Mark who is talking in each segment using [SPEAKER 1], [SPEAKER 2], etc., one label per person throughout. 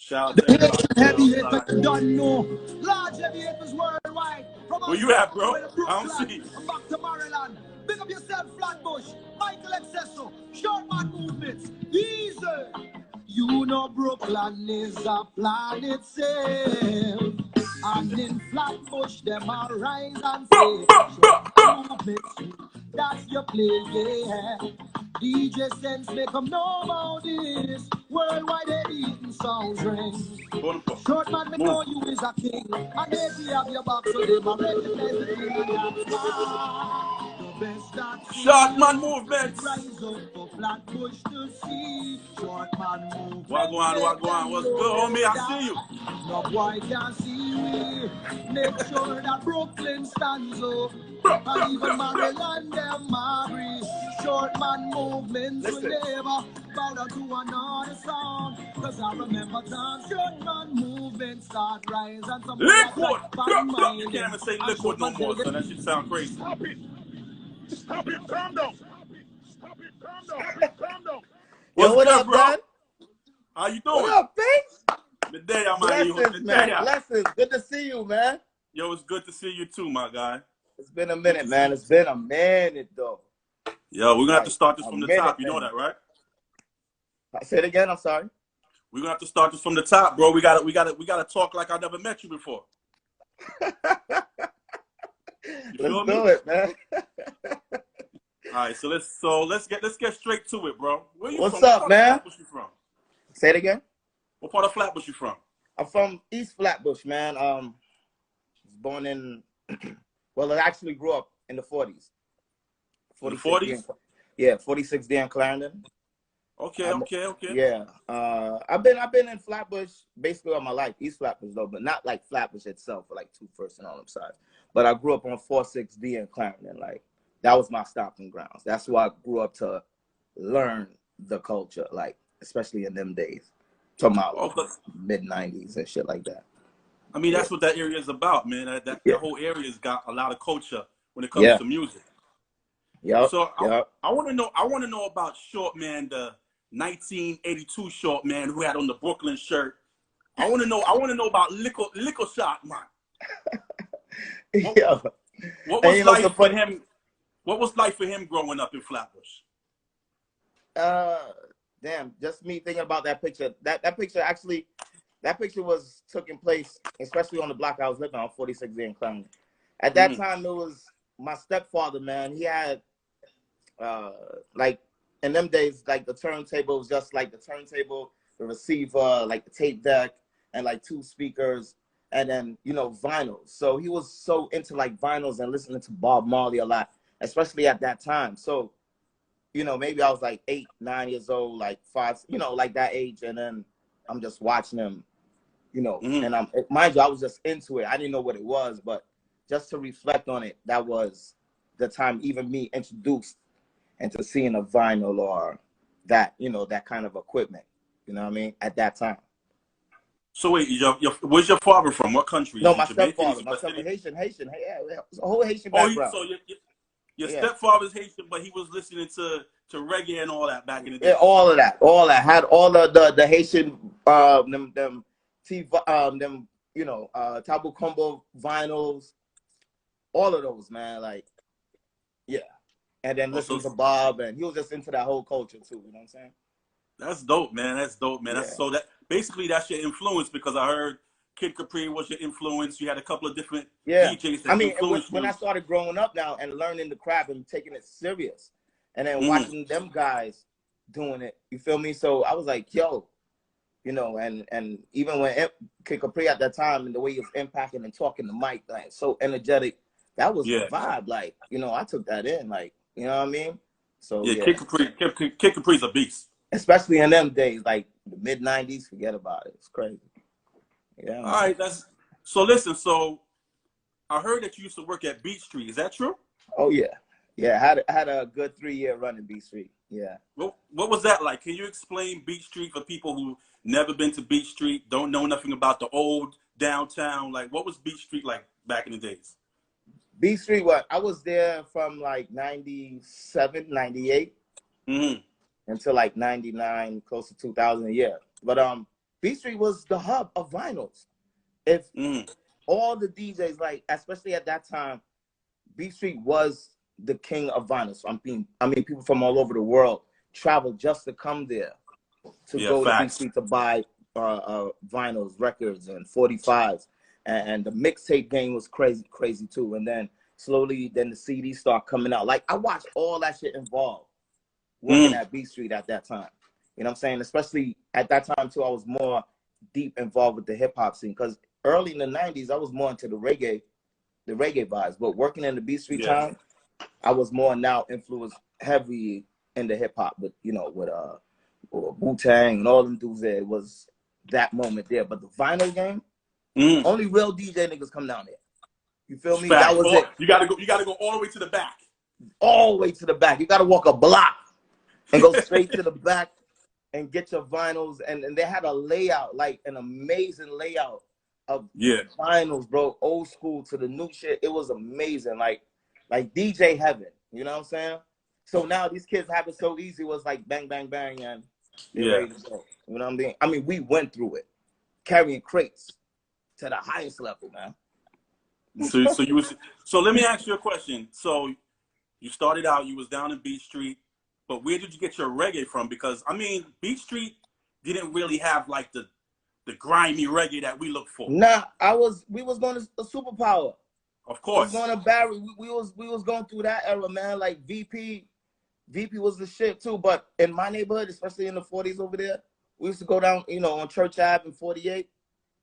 [SPEAKER 1] Shout out to everybody.
[SPEAKER 2] Heavy hitters don't know. Large heavy hitters worldwide.
[SPEAKER 1] Where you at, bro? I don't see you.
[SPEAKER 2] I'm back to Maryland. Pick up yourself, Flatbush. Michael Excesso. Shortman movements. Easy. You know Brooklyn is a plan itself. And in Flatbush, them are rise and say, that's your play, yeah. DJ Sense make them know about this. Worldwide they eating sounds ring. Shortman, me know you is a king. And if you have your back, so they might recognize the king. And that's why the best that
[SPEAKER 1] Shortman movements.
[SPEAKER 2] Rise up for Flatbush to see. Shortman movements.
[SPEAKER 1] Wagwan. What's good, homie? I see you.
[SPEAKER 2] No boy can see we. Make sure that Brooklyn stands up. And even Maryland, them agree. Shortman movements will never bow down to another song. Cause I remember time Shortman movements start rise and some
[SPEAKER 1] liquid. You can't even say liquid no more, son. That shit sound crazy.
[SPEAKER 3] Stop it. Calm down.
[SPEAKER 1] Yo,
[SPEAKER 4] what up,
[SPEAKER 1] bro?
[SPEAKER 4] man?
[SPEAKER 1] How you doing?
[SPEAKER 4] What up, Face?
[SPEAKER 1] Midday, I'm
[SPEAKER 4] Blessings, man. Blessings. Good to see you, man.
[SPEAKER 1] Yo, it's good to see you too, my guy.
[SPEAKER 4] It's been a minute, man. It's been a minute, though.
[SPEAKER 1] Yo, we're gonna have to start this from the top. You know that, right?
[SPEAKER 4] Say it again. I'm sorry.
[SPEAKER 1] We're gonna have to start this from the top, bro. We gotta talk like I never met you before.
[SPEAKER 4] Let's do it, man.
[SPEAKER 1] All right, so let's get straight to it, bro. Where you
[SPEAKER 4] What's
[SPEAKER 1] from?
[SPEAKER 4] up, man?
[SPEAKER 1] Flatbush you from?
[SPEAKER 4] Say it again.
[SPEAKER 1] What part of Flatbush you from?
[SPEAKER 4] I'm from East Flatbush, man. Was born in, well, I actually grew up in the 40s.
[SPEAKER 1] In the 40s?
[SPEAKER 4] Yeah, 46 there in Clarendon.
[SPEAKER 1] Okay.
[SPEAKER 4] Yeah. I've been in Flatbush basically all my life. East Flatbush though, but not like Flatbush itself, for like 2 First and all them sides. But I grew up on 46D in Clarendon. Like that was my stomping grounds. That's where I grew up to learn the culture, like especially in them days. Talking about mid-90s and shit like that.
[SPEAKER 1] I mean, that's what that area is about, man. That whole area's got a lot of culture when it comes to music. So I want to know about Shortman, the 1982 Shortman who had on the Brooklyn shirt. I want to know about Liquor Shot, man. What was life for him? What was life for him growing up in Flatbush?
[SPEAKER 4] Damn, just me thinking about that picture. That picture was taking place, especially on the block I was living on, 46 in Clarendon. At that time, it was my stepfather, man. He had, like, in them days, like, the turntable was just like the turntable, the receiver, like the tape deck, and like 2 speakers, and then, you know, vinyls. So he was so into, like, vinyls and listening to Bob Marley a lot, especially at that time. So, you know, maybe I was like 8, 9 years old, like 5, you know, like that age. And then I'm just watching him, you know, and mind you, I was just into it. I didn't know what it was, but just to reflect on it, that was the time even me introduced into seeing a vinyl or that, you know, that kind of equipment, you know what I mean, at that time.
[SPEAKER 1] So wait, where's your father from? What country?
[SPEAKER 4] No, my stepfather, Haitian, yeah, a whole Haitian background.
[SPEAKER 1] So your stepfather's Haitian, but he was listening to reggae and all that back in the day.
[SPEAKER 4] Yeah, all of that. Had all of the Haitian them you know, Tabu Combo vinyls, all of those, man. Like, yeah. And then listening to Bob, and he was just into that whole culture too. You know what I'm saying?
[SPEAKER 1] That's dope, man.
[SPEAKER 4] Yeah.
[SPEAKER 1] So that basically that's your influence, because I heard Kid Capri was your influence. You had a couple of different DJs that influenced
[SPEAKER 4] when I started growing up now and learning the craft and taking it serious, and then watching them guys doing it, you feel me? So I was like, yo, you know, and even when Kid Capri at that time and the way he was impacting and talking the mic, like so energetic, that was the vibe. Like, you know, I took that in, like, you know what I mean? So
[SPEAKER 1] Kid Capri's a beast.
[SPEAKER 4] Especially in them days, like the mid-90s, forget about it. It's crazy. Yeah.
[SPEAKER 1] All right, so listen, so I heard that you used to work at Beat Street. Is that true?
[SPEAKER 4] Oh yeah. Yeah, I had a good 3-year run in Beat Street. Yeah.
[SPEAKER 1] What was that like? Can you explain Beat Street for people who never been to Beat Street, don't know nothing about the old downtown? Like, what was Beat Street like back in the days?
[SPEAKER 4] Beat Street, I was there from like 97, 98 until like 99, close to 2000 a year. But B Street was the hub of vinyls. If all the DJs, like, especially at that time, B Street was the king of vinyls. I mean, people from all over the world traveled just to come there to go to B Street to buy vinyls, records, and 45s. And the mixtape game was crazy too. And then slowly, then the CDs start coming out. Like, I watched all that shit involved working at B Street at that time. You know what I'm saying? Especially at that time too, I was more deep involved with the hip hop scene, because early in the 90s, I was more into the reggae vibes. But working in the B Street time, I was more now influenced heavy in the hip hop, with with Wu-Tang and all them dudes there. It was that moment there. But the vinyl game, only real DJ niggas come down there. You feel me? That was it.
[SPEAKER 1] You gotta go all the way to the back.
[SPEAKER 4] All the way to the back. You gotta walk a block and go straight to the back and get your vinyls. And they had a layout, like an amazing layout of vinyls, bro. Old school to the new shit. It was amazing. Like DJ heaven. You know what I'm saying? So now these kids have it so easy. It was like bang, bang, bang, and they're ready to go. You know what I mean? I mean, we went through it, carrying crates to the highest level, man.
[SPEAKER 1] So let me ask you a question. So you started out, you was down in Beach Street, but where did you get your reggae from? Because I mean, Beach Street didn't really have like the grimy reggae that we look for.
[SPEAKER 4] Nah, we was going to a Superpower.
[SPEAKER 1] Of course.
[SPEAKER 4] We was going to Barry. We was going through that era, man. Like VP was the shit too. But in my neighborhood, especially in the 40s over there, we used to go down, on Church Ave in 48.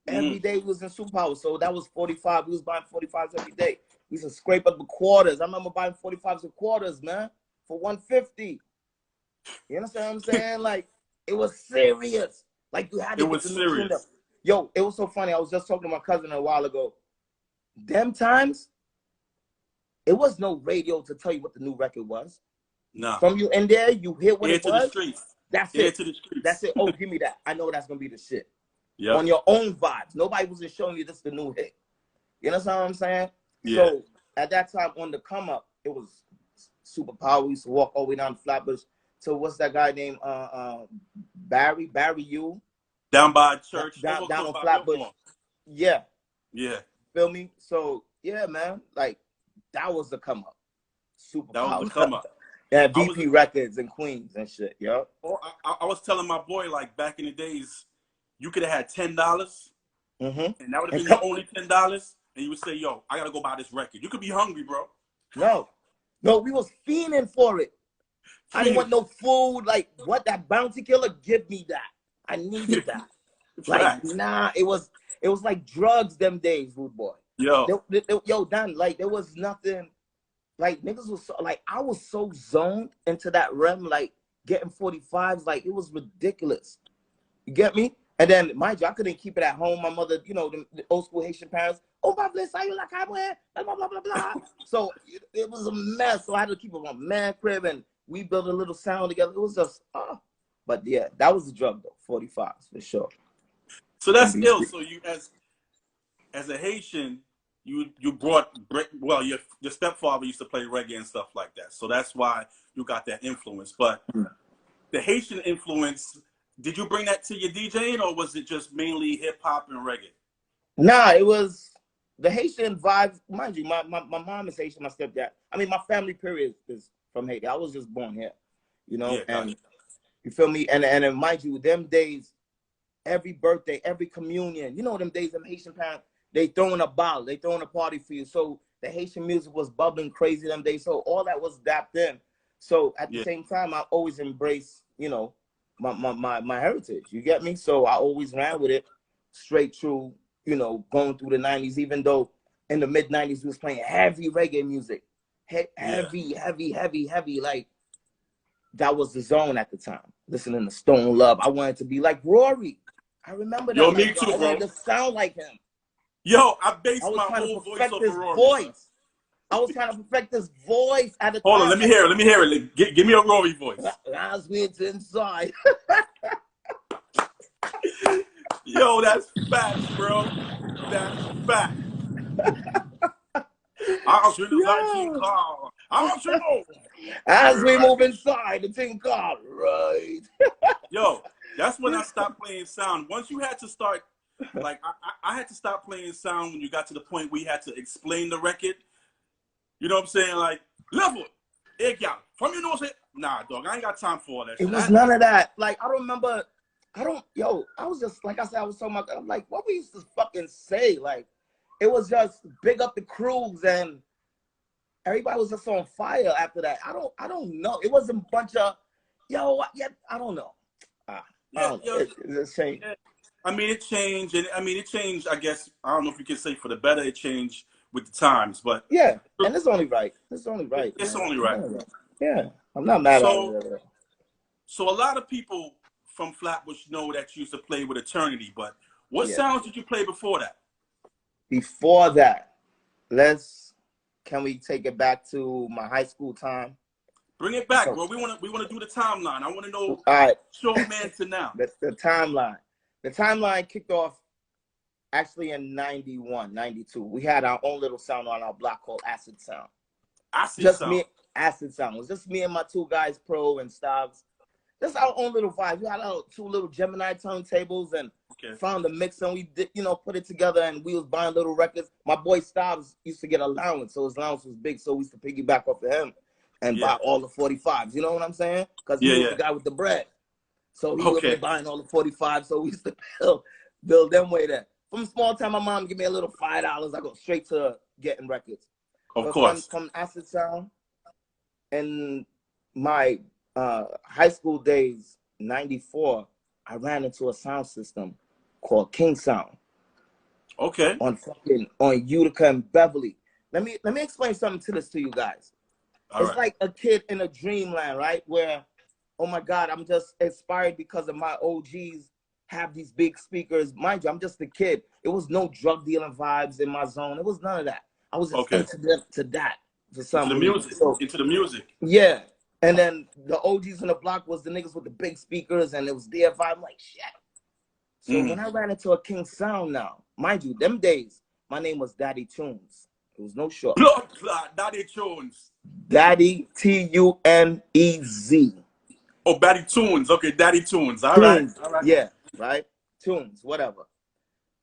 [SPEAKER 4] Every day we was in Superpower. So that was 45. We was buying 45s every day. We used to scrape up the quarters. I remember buying 45s and quarters, man, for $1.50. You understand what I'm saying? Like, it was serious. Like, you had to get the new tune up. Yo, it was so funny. I was just talking to my cousin a while ago. Them times, it was no radio to tell you what the new record was.
[SPEAKER 1] No.
[SPEAKER 4] From you in there, you hear what it was.
[SPEAKER 1] The streets.
[SPEAKER 4] That's it.
[SPEAKER 1] To the streets.
[SPEAKER 4] That's it. Oh, give me that. I know that's going to be the shit.
[SPEAKER 1] Yep.
[SPEAKER 4] On your own vibes. Nobody was just showing you this the new hit. You know what I'm saying?
[SPEAKER 1] Yeah. So
[SPEAKER 4] at that time on the come up, it was Superpower. We used to walk all the way down to Flatbush to what's that guy named Barry U.
[SPEAKER 1] Down by church.
[SPEAKER 4] Down on Flatbush. Yeah.
[SPEAKER 1] Yeah.
[SPEAKER 4] Feel me? So yeah, man. Like, that was the come up. Superpower.
[SPEAKER 1] That was the come up.
[SPEAKER 4] Yeah, VP Records and Queens and shit, yo.
[SPEAKER 1] I was telling my boy, like, back in the days, you could have had $10, and that would have been your only $10, and you would say, yo, I got to go buy this record. You could be hungry, bro.
[SPEAKER 4] No, we was fiending for it. I didn't want no food. Like, what, that Bounty Killer? Give me that. I needed that. Like, nah, it was like drugs them days, Rude Boy.
[SPEAKER 1] Yo,
[SPEAKER 4] Dan, like, there was nothing. Like, niggas was so, like, I was so zoned into that realm, like, getting 45s, like, it was ridiculous. You get me? And then, mind you, I couldn't keep it at home. My mother, the old school Haitian parents, oh, my bless, are you like I wear? Blah, blah, blah, blah. So it was a mess. So I had to keep it on man crib, and we built a little sound together. It was just, But yeah, that was the drug, though, 45s, for sure.
[SPEAKER 1] So that's ill. So you, as a Haitian, you brought, well, your stepfather used to play reggae and stuff like that. So that's why you got that influence. But the Haitian influence, did you bring that to your DJing, or was it just mainly hip hop and reggae? Nah,
[SPEAKER 4] it was the Haitian vibes. Mind you, my mom is Haitian, my stepdad. I mean, my family period is from Haiti. I was just born here, and you feel me? And mind you, them days, every birthday, every communion, them days, them Haitian parents, they throwing a bottle, they throwing a party for you. So the Haitian music was bubbling crazy them days. So all that was dapped in. So at the same time, I always embraced, my heritage. You get me? So I always ran with it straight through, going through the 90s, even though in the mid 90s we was playing heavy reggae music. Heavy. Like, that was the zone at the time. Listening to Stone Love. I wanted to be like Rory. I remember that.
[SPEAKER 1] Yo, me too, bro.
[SPEAKER 4] I wanted to sound like him.
[SPEAKER 1] Yo, I based my whole voice off of Rory.
[SPEAKER 4] I was trying to perfect this voice at the time.
[SPEAKER 1] Hold on, let me hear it. Give me a Rory voice.
[SPEAKER 4] As we inside.
[SPEAKER 1] Yo, that's facts, bro. That's facts.
[SPEAKER 4] As we move inside the thing car, right?
[SPEAKER 1] Yo, That's when I stopped playing sound. Once you had to start, like, I had to stop playing sound when you got to the point where you had to explain the record. You know what I'm saying? Like, level, egg y'all. From you know what I'm saying? Nah, dog, I ain't got time for all that shit.
[SPEAKER 4] It was none of that. Like, I don't remember. I was just, like I said, I was talking about, I'm like, what we used to fucking say? Like, it was just big up the crews, and everybody was just on fire after that. I don't know. It wasn't a bunch of, I don't know. It's changed.
[SPEAKER 1] I mean, it changed, and it changed, I guess, I don't know if you can say for the better, it changed with the times, but.
[SPEAKER 4] Yeah, and it's only right. It's only right.
[SPEAKER 1] It's only right.
[SPEAKER 4] Yeah, I'm not mad at it.
[SPEAKER 1] So a lot of people from Flatbush know that you used to play with Eternity, but what sounds did you play before that?
[SPEAKER 4] Before that, can we take it back to my high school time?
[SPEAKER 1] Bring it back, bro. We want to do the timeline. I want to know.
[SPEAKER 4] All right.
[SPEAKER 1] Shortman to now.
[SPEAKER 4] The timeline. The timeline kicked off actually in 91, 92. We had our own little sound on our block called Acid Sound. Acid Sound. It was just me and my two guys, Pro and Stavs. Just our own little vibe. We had our two little Gemini turntables and found a mix, and we did, put it together, and we was buying little records. My boy Stavs used to get allowance, so his allowance was big, so we used to piggyback off of him and buy all the 45s. You know what I'm saying? Because he was the guy with the bread. So he would be buying all the 45s, so we used to build them way there. From small time, my mom give me a little $5. I go straight to getting records.
[SPEAKER 1] Of course.
[SPEAKER 4] From Acid Sound, and my high school days, 94, I ran into a sound system called King Sound.
[SPEAKER 1] Okay.
[SPEAKER 4] On Utica and Beverly. Let me explain something to you guys. It's like a kid in a dreamland, right? Where, oh my God, I'm just inspired because of my OGs have these big speakers. Mind you, I'm just a kid. It was no drug dealing vibes in my zone. It was none of that. I was just into that.
[SPEAKER 1] Into the music.
[SPEAKER 4] Yeah. And then the OGs in the block was the niggas with the big speakers, and it was their vibe. I'm like, shit. So when I ran into a King Sound now, mind you, them days, my name was Daddy Tunes. It was no short.
[SPEAKER 1] Blood clot, Daddy Tunes.
[SPEAKER 4] Daddy, T-U-N-E-Z.
[SPEAKER 1] Oh, Daddy Tunes. Okay, Daddy Tunes. All right.
[SPEAKER 4] Yeah, right? Tunes, whatever.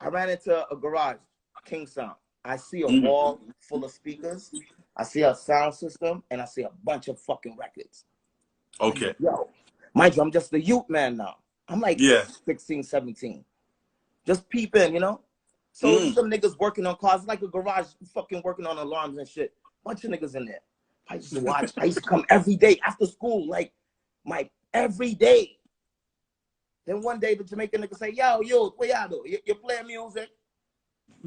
[SPEAKER 4] I ran into a garage, King Sound. I see a wall full of speakers. I see a sound system, and I see a bunch of fucking records.
[SPEAKER 1] Okay.
[SPEAKER 4] Yo, mind you, I'm just a youth man now. I'm like 16, 17. Just peeping, So some niggas working on cars, like a garage fucking working on alarms and shit. Bunch of niggas in there. I used to watch. I used to come every day after school, like every day. Then one day the Jamaican nigga say, yo, what y'all do? You playing music?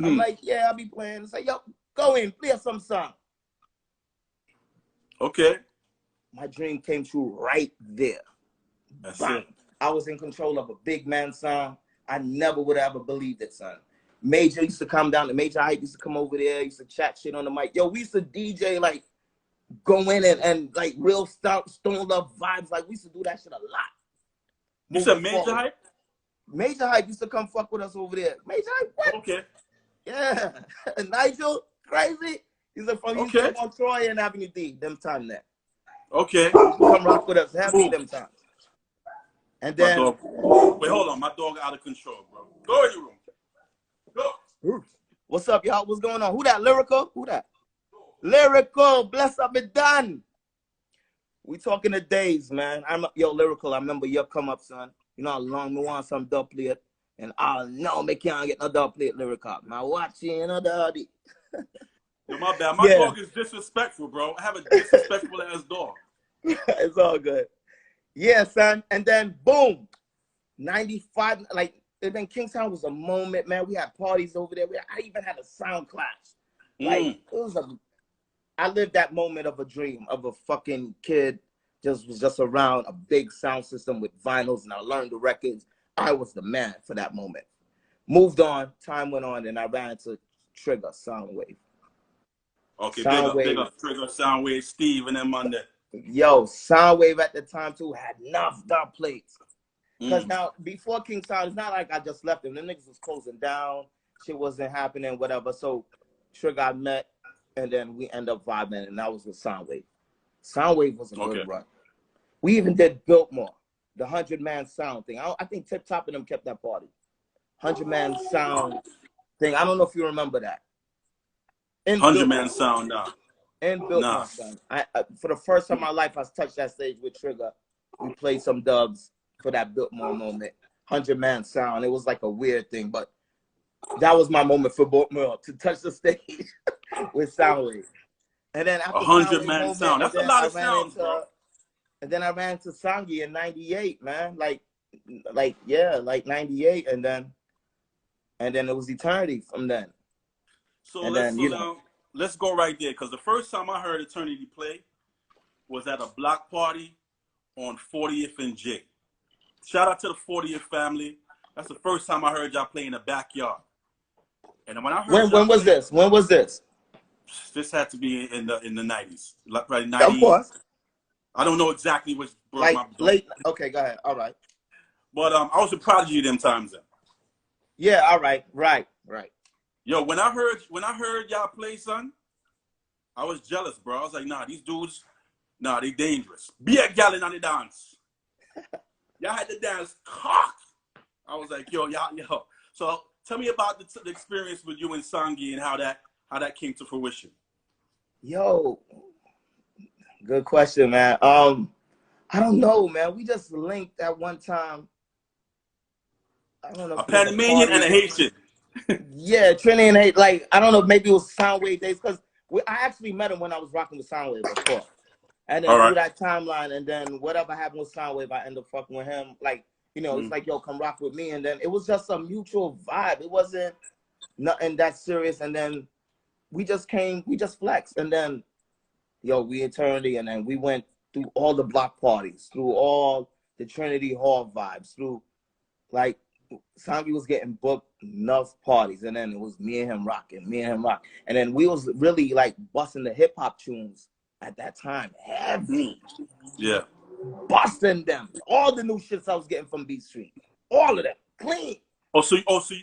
[SPEAKER 4] I'm like, yeah, I'll be playing. Say, yo, go in, play some song.
[SPEAKER 1] Okay.
[SPEAKER 4] My dream came true right there.
[SPEAKER 1] That's it.
[SPEAKER 4] I was in control of a big man sound. I never would have ever believed it, son. Major used to come down. The Major Hype used to come over there. Used to chat shit on the mic. Yo, we used to DJ, like, go in and like, real Stone Love vibes. Like, we used to do that shit a lot.
[SPEAKER 1] You said Major Hype?
[SPEAKER 4] Major Hype used to come fuck with us over there. Major Hype, what?
[SPEAKER 1] Okay.
[SPEAKER 4] Yeah. Nigel, crazy. He's from Troy and Avenue D, them time there.
[SPEAKER 1] Okay.
[SPEAKER 4] Come rock with us. Heavy them times. And then...
[SPEAKER 1] Wait, hold on. My dog out of control, bro. Go in your room. Go.
[SPEAKER 4] What's up, y'all? What's going on? Who that? Lyrical? Who that? Lyrical. Bless up and done. We talking the days, man. Lyrical. I remember your come up, son. You know how long me want some dub plate. And no, me can't get no dub plate, Lyrical. Now watching a daddy.
[SPEAKER 1] Yo, my bad. My dog is disrespectful, bro. I have a disrespectful ass dog.
[SPEAKER 4] It's all good. Yeah, son. And then boom, 95. And then Kingstown was a moment, man. We had parties over there. I even had a sound class. Like I lived that moment of a dream of a fucking kid was just around a big sound system with vinyls, and I learned the records. I was the man for that moment. Moved on, time went on, and I ran into Trigger Soundwave.
[SPEAKER 1] Okay, big up Trigger Soundwave, Steve, and then Monday.
[SPEAKER 4] Yo, Soundwave at the time too had enough dub plates. Because now, before King Sound, it's not like I just left them. The niggas was closing down. Shit wasn't happening, whatever. So Trigger I met, and then we end up vibing, and that was with Soundwave. Soundwave was a good run. We even did Biltmore. the 100-man sound thing. I think Tip Top and them kept that party. 100-man sound thing. I don't know if you remember that.
[SPEAKER 1] 100-man sound, nah.
[SPEAKER 4] And Biltmore, son. For the first time in my life, I touched that stage with Trigger. We played some dubs for that Biltmore moment. 100-man sound. It was like a weird thing, but that was my moment for Biltmore, to touch the stage with Soundwave. And then after
[SPEAKER 1] 100-man sound. That's a lot of sounds, bro.
[SPEAKER 4] And then I ran to Sangi in '98, man. Like 98, and then it was eternity from then.
[SPEAKER 1] So let's go right there, because the first time I heard Eternity play was at a block party on 40th and J. Shout out to the 40th family. That's the first time I heard y'all play in the backyard. And when I heard
[SPEAKER 4] when was this? When was this?
[SPEAKER 1] This had to be in the 90s. Like probably 90s.
[SPEAKER 4] Of course.
[SPEAKER 1] I don't know exactly which
[SPEAKER 4] late. Okay, go ahead. All right.
[SPEAKER 1] But I was a prodigy them times then.
[SPEAKER 4] Yeah, all right. Right.
[SPEAKER 1] Yo, when I heard y'all play, son, I was jealous, bro. I was like, nah, these dudes, nah, they dangerous. Be a gal in on the dance. Y'all had to dance cock. I was like, yo. So tell me about the experience with you and Sangi and how that came to fruition.
[SPEAKER 4] Yo, good question, man. I don't know, man. We just linked at one time. I don't know.
[SPEAKER 1] A Panamanian and a Haitian.
[SPEAKER 4] Yeah, Trinity and Haiti. Like, I don't know, maybe it was Soundwave days, because I actually met him when I was rocking with Soundwave before. And then through that timeline, and then whatever happened with Soundwave, I ended up fucking with him. Like, it's like, yo, come rock with me. And then it was just a mutual vibe. It wasn't nothing that serious. And then we just flexed. And then, yo, we Eternity. And then we went through all the block parties, through all the Trinity Hall vibes, through, like, Sangi was getting booked enough parties, and then it was me and him rocking, and then we was really like busting the hip hop tunes at that time, heavy,
[SPEAKER 1] yeah,
[SPEAKER 4] busting them, all the new shits I was getting from Beat Street, all of them, clean.
[SPEAKER 1] So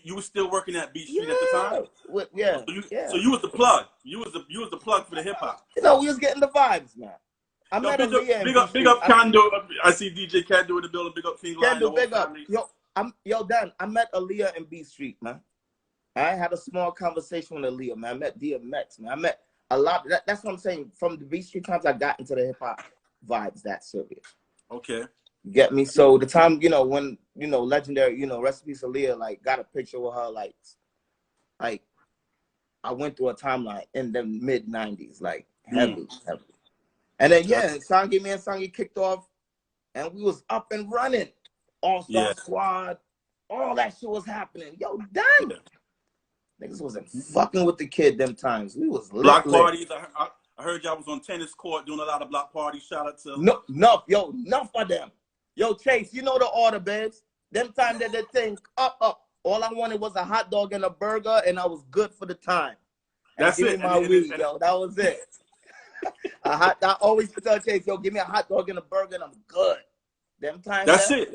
[SPEAKER 1] you were still working at Beat Street at the time? So you was the plug. You was the plug for the hip hop.
[SPEAKER 4] We was getting the vibes, man. I met Aaliyah.
[SPEAKER 1] Big up Kando. I see DJ Kando in the building. Big up Fiend Line.
[SPEAKER 4] Big up. Dan, I met Aaliyah in B Street, man. I had a small conversation with Aaliyah, man. I met DMX, man. I met a lot. That's what I'm saying. From the B Street times, I got into the hip hop vibes that serious.
[SPEAKER 1] Okay.
[SPEAKER 4] Get me? So the time, when, legendary, rest in peace Aaliyah, like, got a picture with her, like I went through a timeline in the mid 90s, like heavy. And then me and Sangi kicked off, and we was up and running. All-Star Squad, all that shit was happening. Yo, damn. Niggas wasn't fucking with the kid them times. We was
[SPEAKER 1] block parties. I heard y'all was on tennis court doing a lot of block parties. Shout out to
[SPEAKER 4] enough of them. Yo, Chase, you know the order, babes. Them time that they think up. All I wanted was a hot dog and a burger, and I was good for the time.
[SPEAKER 1] That's it.
[SPEAKER 4] Give me my weed, yo. That was it. I always tell Chase, yo, give me a hot dog and a burger, and I'm good. Them times.
[SPEAKER 1] That's it.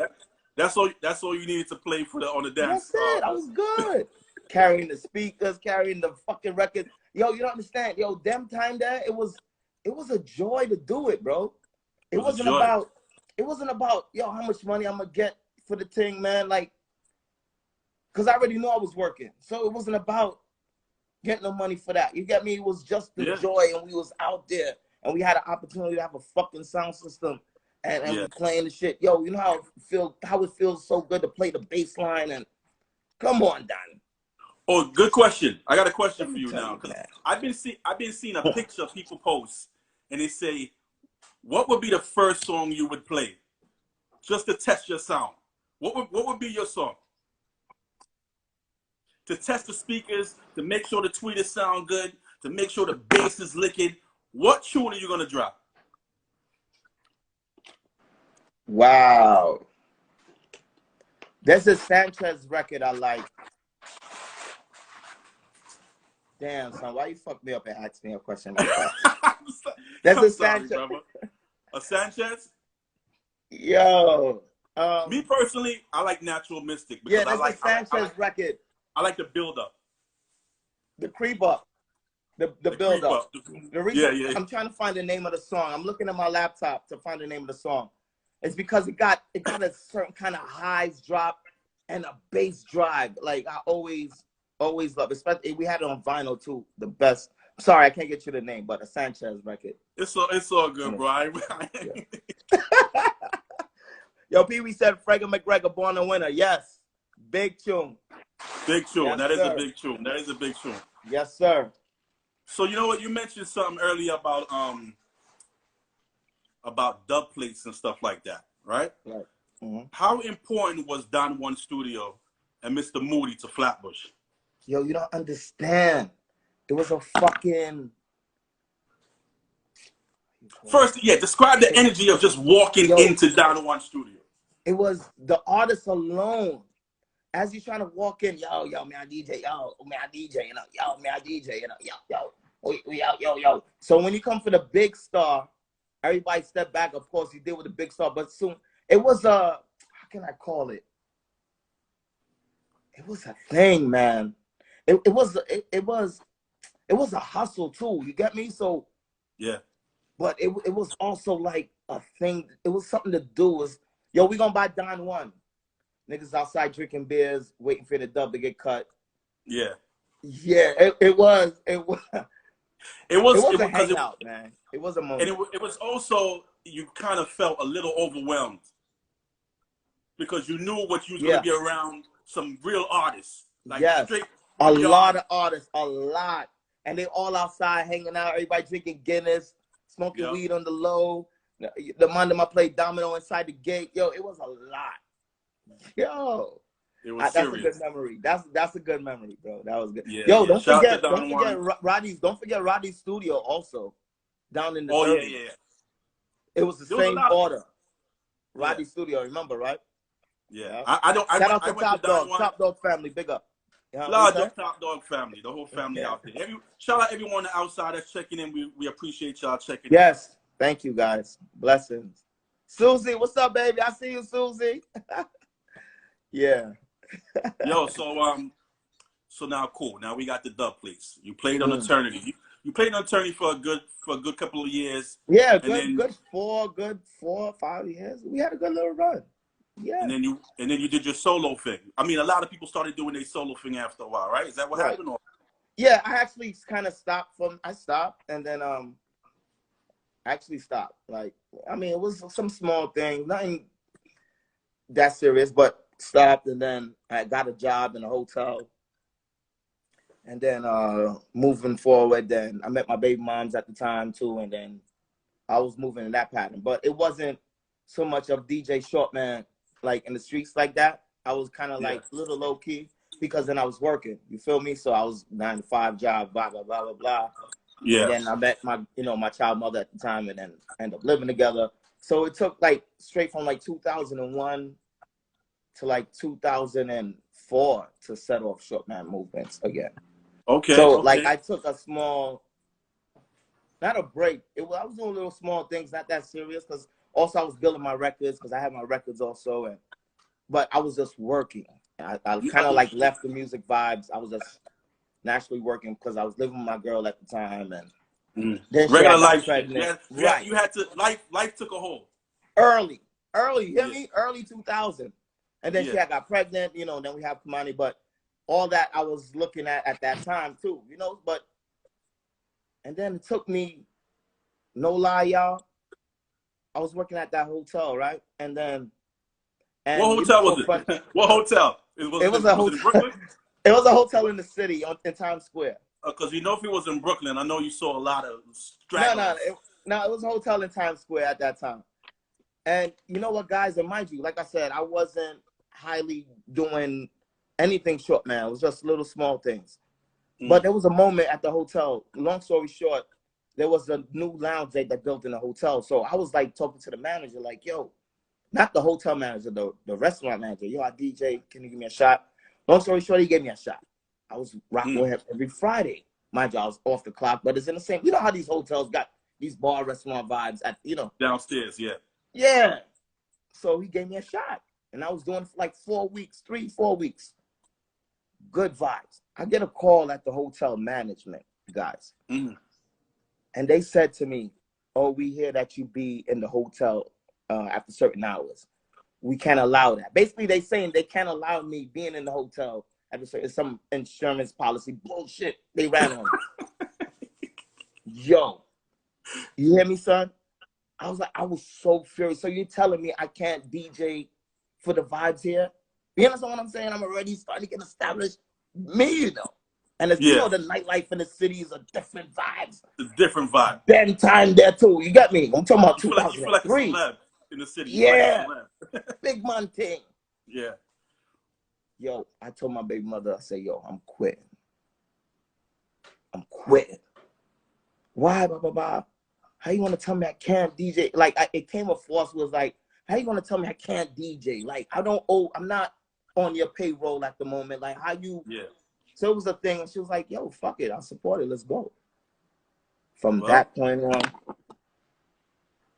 [SPEAKER 1] That's all you needed to play on the dance.
[SPEAKER 4] That's it. I was good. Carrying the speakers, carrying the fucking record. Yo, you don't understand. Yo, them time there, it was a joy to do it, bro. It wasn't about, yo, how much money I'm gonna get for the thing, man. Like, because I already knew I was working. So it wasn't about getting no money for that. You get me? It was just the joy, and we was out there, and we had an opportunity to have a fucking sound system. And we playing the shit. Yo, you know how it feels so good to play the bass line, and come on, Donnie.
[SPEAKER 1] Oh, good question. I got a question for you now. Because I've been seeing a picture people post, and they say, what would be the first song you would play? Just to test your sound. What would be your song? To test the speakers, to make sure the tweeters sound good, to make sure the bass is licking. What tune are you gonna drop?
[SPEAKER 4] Wow. There's a Sanchez record I like. Damn, son, why you fuck me up and ask me a question like that? There's a Sanchez.
[SPEAKER 1] A Sanchez?
[SPEAKER 4] Yo.
[SPEAKER 1] Me personally, I like Natural Mystic. Because
[SPEAKER 4] there's a Sanchez record.
[SPEAKER 1] I like the build-up.
[SPEAKER 4] The creep up. The build-up. I'm trying to find the name of the song. I'm looking at my laptop to find the name of the song. It's because it got a certain kind of highs drop and a bass drive. Like I always love, especially we had it on vinyl too. The best. Sorry, I can't get you the name, but a Sanchez record.
[SPEAKER 1] It's all good, bro.
[SPEAKER 4] Yo, Pee Wee said Frega McGregor born a winner. Yes, big tune.
[SPEAKER 1] Big tune.
[SPEAKER 4] Yes,
[SPEAKER 1] that is
[SPEAKER 4] sir.
[SPEAKER 1] a big tune. That is a big tune.
[SPEAKER 4] Yes, sir.
[SPEAKER 1] So you know what? You mentioned something earlier about dub plates and stuff like that, right?
[SPEAKER 4] Right. Mm-hmm.
[SPEAKER 1] How important was Don Juan Studio and Mr. Moody to Flatbush?
[SPEAKER 4] Yo, you don't understand. It was a fucking...
[SPEAKER 1] First, yeah, describe the energy of just walking into Don Juan Studio.
[SPEAKER 4] It was the artist alone. As you're trying to walk in, yo, man, I DJ, yo, man, I DJ, you know, yo, man, I DJ, you know, yo. So when you come for the big star, everybody step back. Of course, you deal with the big star, but soon it was how can I call it? It was a thing, man. It was a hustle too. You get me? So
[SPEAKER 1] yeah.
[SPEAKER 4] But it was also like a thing. It was something to do. Was yo, we gonna buy Don Juan. Niggas outside drinking beers, waiting for the dub to get cut.
[SPEAKER 1] Yeah.
[SPEAKER 4] Yeah, it was a hangout, man. It was a moment.
[SPEAKER 1] And it was also, you kind of felt a little overwhelmed because you knew what you was going to be around some real artists. Like straight
[SPEAKER 4] a lot of artists, a lot. And they all outside hanging out, everybody drinking Guinness, smoking weed on the low. The man that played domino inside the gate. Yo, it was a lot. Yo,
[SPEAKER 1] it was
[SPEAKER 4] that's a good memory. That's a good memory, bro. That was good.
[SPEAKER 1] Yeah,
[SPEAKER 4] yo, don't forget Roddy's studio also down in the 30s.
[SPEAKER 1] Yeah.
[SPEAKER 4] It was the same order. Roddy's studio, remember, right?
[SPEAKER 1] Yeah.
[SPEAKER 4] Shout out to Top Dog family, big up.
[SPEAKER 1] Large up Top Dog family, the whole family out there. Shout out everyone outside that's checking in. We appreciate y'all checking in.
[SPEAKER 4] Yes, thank you guys. Blessings. Susie, what's up, baby? I see you, Susie. Yeah.
[SPEAKER 1] Yo, so now cool. Now we got the dub plates. You played on Eternity. You played on Eternity for a good couple of years.
[SPEAKER 4] Yeah, good 4 or 5 years. We had a good little run. Yeah.
[SPEAKER 1] And then you did your solo thing. I mean, a lot of people started doing their solo thing after a while, right? Is that what happened? Or?
[SPEAKER 4] Yeah, I actually kind of stopped and then actually stopped. Like, I mean, it was some small thing, nothing that serious, but stopped. And then I got a job in a hotel. And then moving forward, then I met my baby moms at the time too, and then I was moving in that pattern. But it wasn't so much of DJ Shortman like in the streets like that. I was kind of like a little low key because then I was working. You feel me? So I was 9-to-5 job, blah blah blah blah blah. Yeah. And then I met my child mother at the time, and then ended up living together. So it took like straight from like 2001 to like 2004 to set off Shortman movements again.
[SPEAKER 1] Okay.
[SPEAKER 4] So like I took a small, not a break. I was doing little small things, not that serious, because also I was building my records because I had my records also, but I was just working. I kind of like left the music vibes. I was just naturally working because I was living with my girl at the time, and then
[SPEAKER 1] regular life.
[SPEAKER 4] Right.
[SPEAKER 1] You had to life took a hold.
[SPEAKER 4] Early. You hear me? Early 2000, and then she had got pregnant. Then we have Kamani, but all that I was looking at that time too. But and then it took me, no lie, y'all. I was working at that hotel, right? And
[SPEAKER 1] what hotel was it? What hotel?
[SPEAKER 4] It was a hotel in Brooklyn. It was a hotel in the city in Times Square.
[SPEAKER 1] Because if it was in Brooklyn, I know you saw a lot of stragglers.
[SPEAKER 4] No, it was a hotel in Times Square at that time. And you know what, guys? And mind you, like I said, I wasn't highly doing anything Shortman. It was just little small things. But there was a moment at the hotel. Long story short, there was a new lounge they built in the hotel. So I was like talking to the manager, like, yo, not the hotel manager, the restaurant manager. Yo, I DJ, can you give me a shot? Long story short, he gave me a shot. I was rocking with him every Friday. Mind you, I was off the clock, but it's in the same. You know how these hotels got these bar restaurant vibes at,
[SPEAKER 1] downstairs, yeah.
[SPEAKER 4] Yeah. So he gave me a shot. And I was doing it for like 4 weeks, 3-4 weeks. Good vibes. I get a call at the hotel management, guys. And they said to me, oh, we hear that you be in the hotel after certain hours. We can't allow that. Basically, they saying they can't allow me being in the hotel after certain, some insurance policy bullshit they ran on me. Yo, you hear me, son? I was like, I was so furious. So you're telling me I can't DJ for the vibes here? You understand what I'm saying? I'm already starting to get established. Me, you know. And as you know, the nightlife in the city is a different vibes.
[SPEAKER 1] It's a different vibe.
[SPEAKER 4] Ben time there too. You get me? I'm talking about 2003.
[SPEAKER 1] You feel like a celeb in the city.
[SPEAKER 4] Yeah.
[SPEAKER 1] Like
[SPEAKER 4] big man thing.
[SPEAKER 1] Yeah.
[SPEAKER 4] Yo, I told my baby mother, I said, yo, I'm quitting. I'm quitting. Why, blah, blah, blah? How you want to tell me I can't DJ? Like, it came a force was like, how you going to tell me I can't DJ? Like, I'm not on your payroll at the moment. Like, how you?
[SPEAKER 1] Yeah.
[SPEAKER 4] So it was a thing. And she was like, yo, fuck it. I support it. Let's go. From that point on,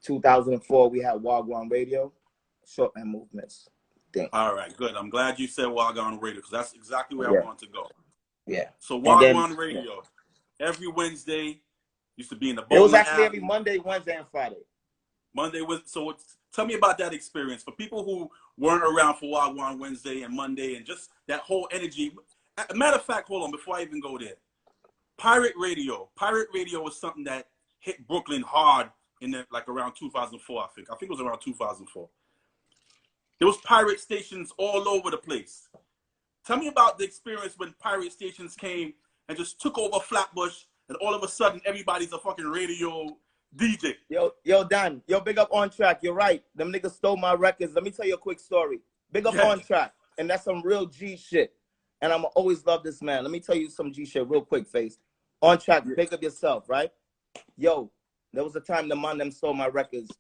[SPEAKER 4] 2004, we had GWAN Radio, Shortman movements. Thing.
[SPEAKER 1] All right, good. I'm glad you said GWAN Radio because that's exactly where I want to go.
[SPEAKER 4] Yeah.
[SPEAKER 1] So GWAN Radio, every Wednesday, used to be in the bowling.
[SPEAKER 4] It was actually every Monday, Wednesday, and Friday.
[SPEAKER 1] So tell me about that experience for people who weren't around for GWAN Wednesday and Monday and just that whole energy. Matter of fact, hold on, before I even go there. Pirate Radio was something that hit Brooklyn hard in like around 2004, I think. I think it was around 2004. There was pirate stations all over the place. Tell me about the experience when pirate stations came and just took over Flatbush, and all of a sudden everybody's a fucking radio DJ.
[SPEAKER 4] Yo, Dan. Yo, big up On Track. You're right. Them niggas stole my records. Let me tell you a quick story. Big up On Track. And that's some real G shit. And I'm always love this man. Let me tell you some G shit real quick, Face. On Track, big up yourself, right? Yo, there was a time the man them stole my records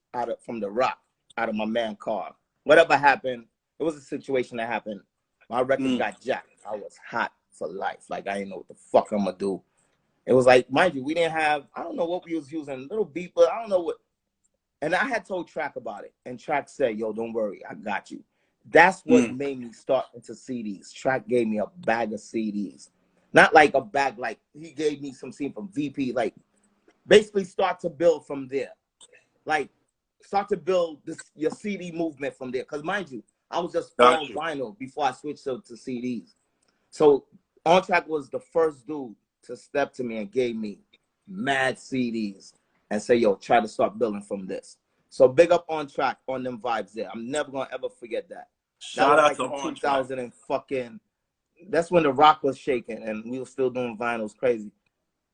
[SPEAKER 4] from the rock, out of my man car. Whatever happened, it was a situation that happened. My records got jacked. I was hot for life. Like, I didn't know what the fuck I'm going to do. It was like, mind you, we didn't have, I don't know what we was using, little beat, but I don't know what. And I had told Track about it. And Track said, yo, don't worry, I got you. That's what made me start into CDs. Track gave me a bag of CDs. Not like a bag, like he gave me some CD from VP, like basically start to build from there. Like, start to build your CD movement from there. Because mind you, I was just all vinyl before I switched to CDs. So On Track was the first dude to step to me and gave me mad CDs and say, yo, try to start building from this. So big up On Track on them vibes there. I'm never going to ever forget that.
[SPEAKER 1] Shout out to On
[SPEAKER 4] 2000 and fucking, that's when the rock was shaking and we were still doing vinyls crazy.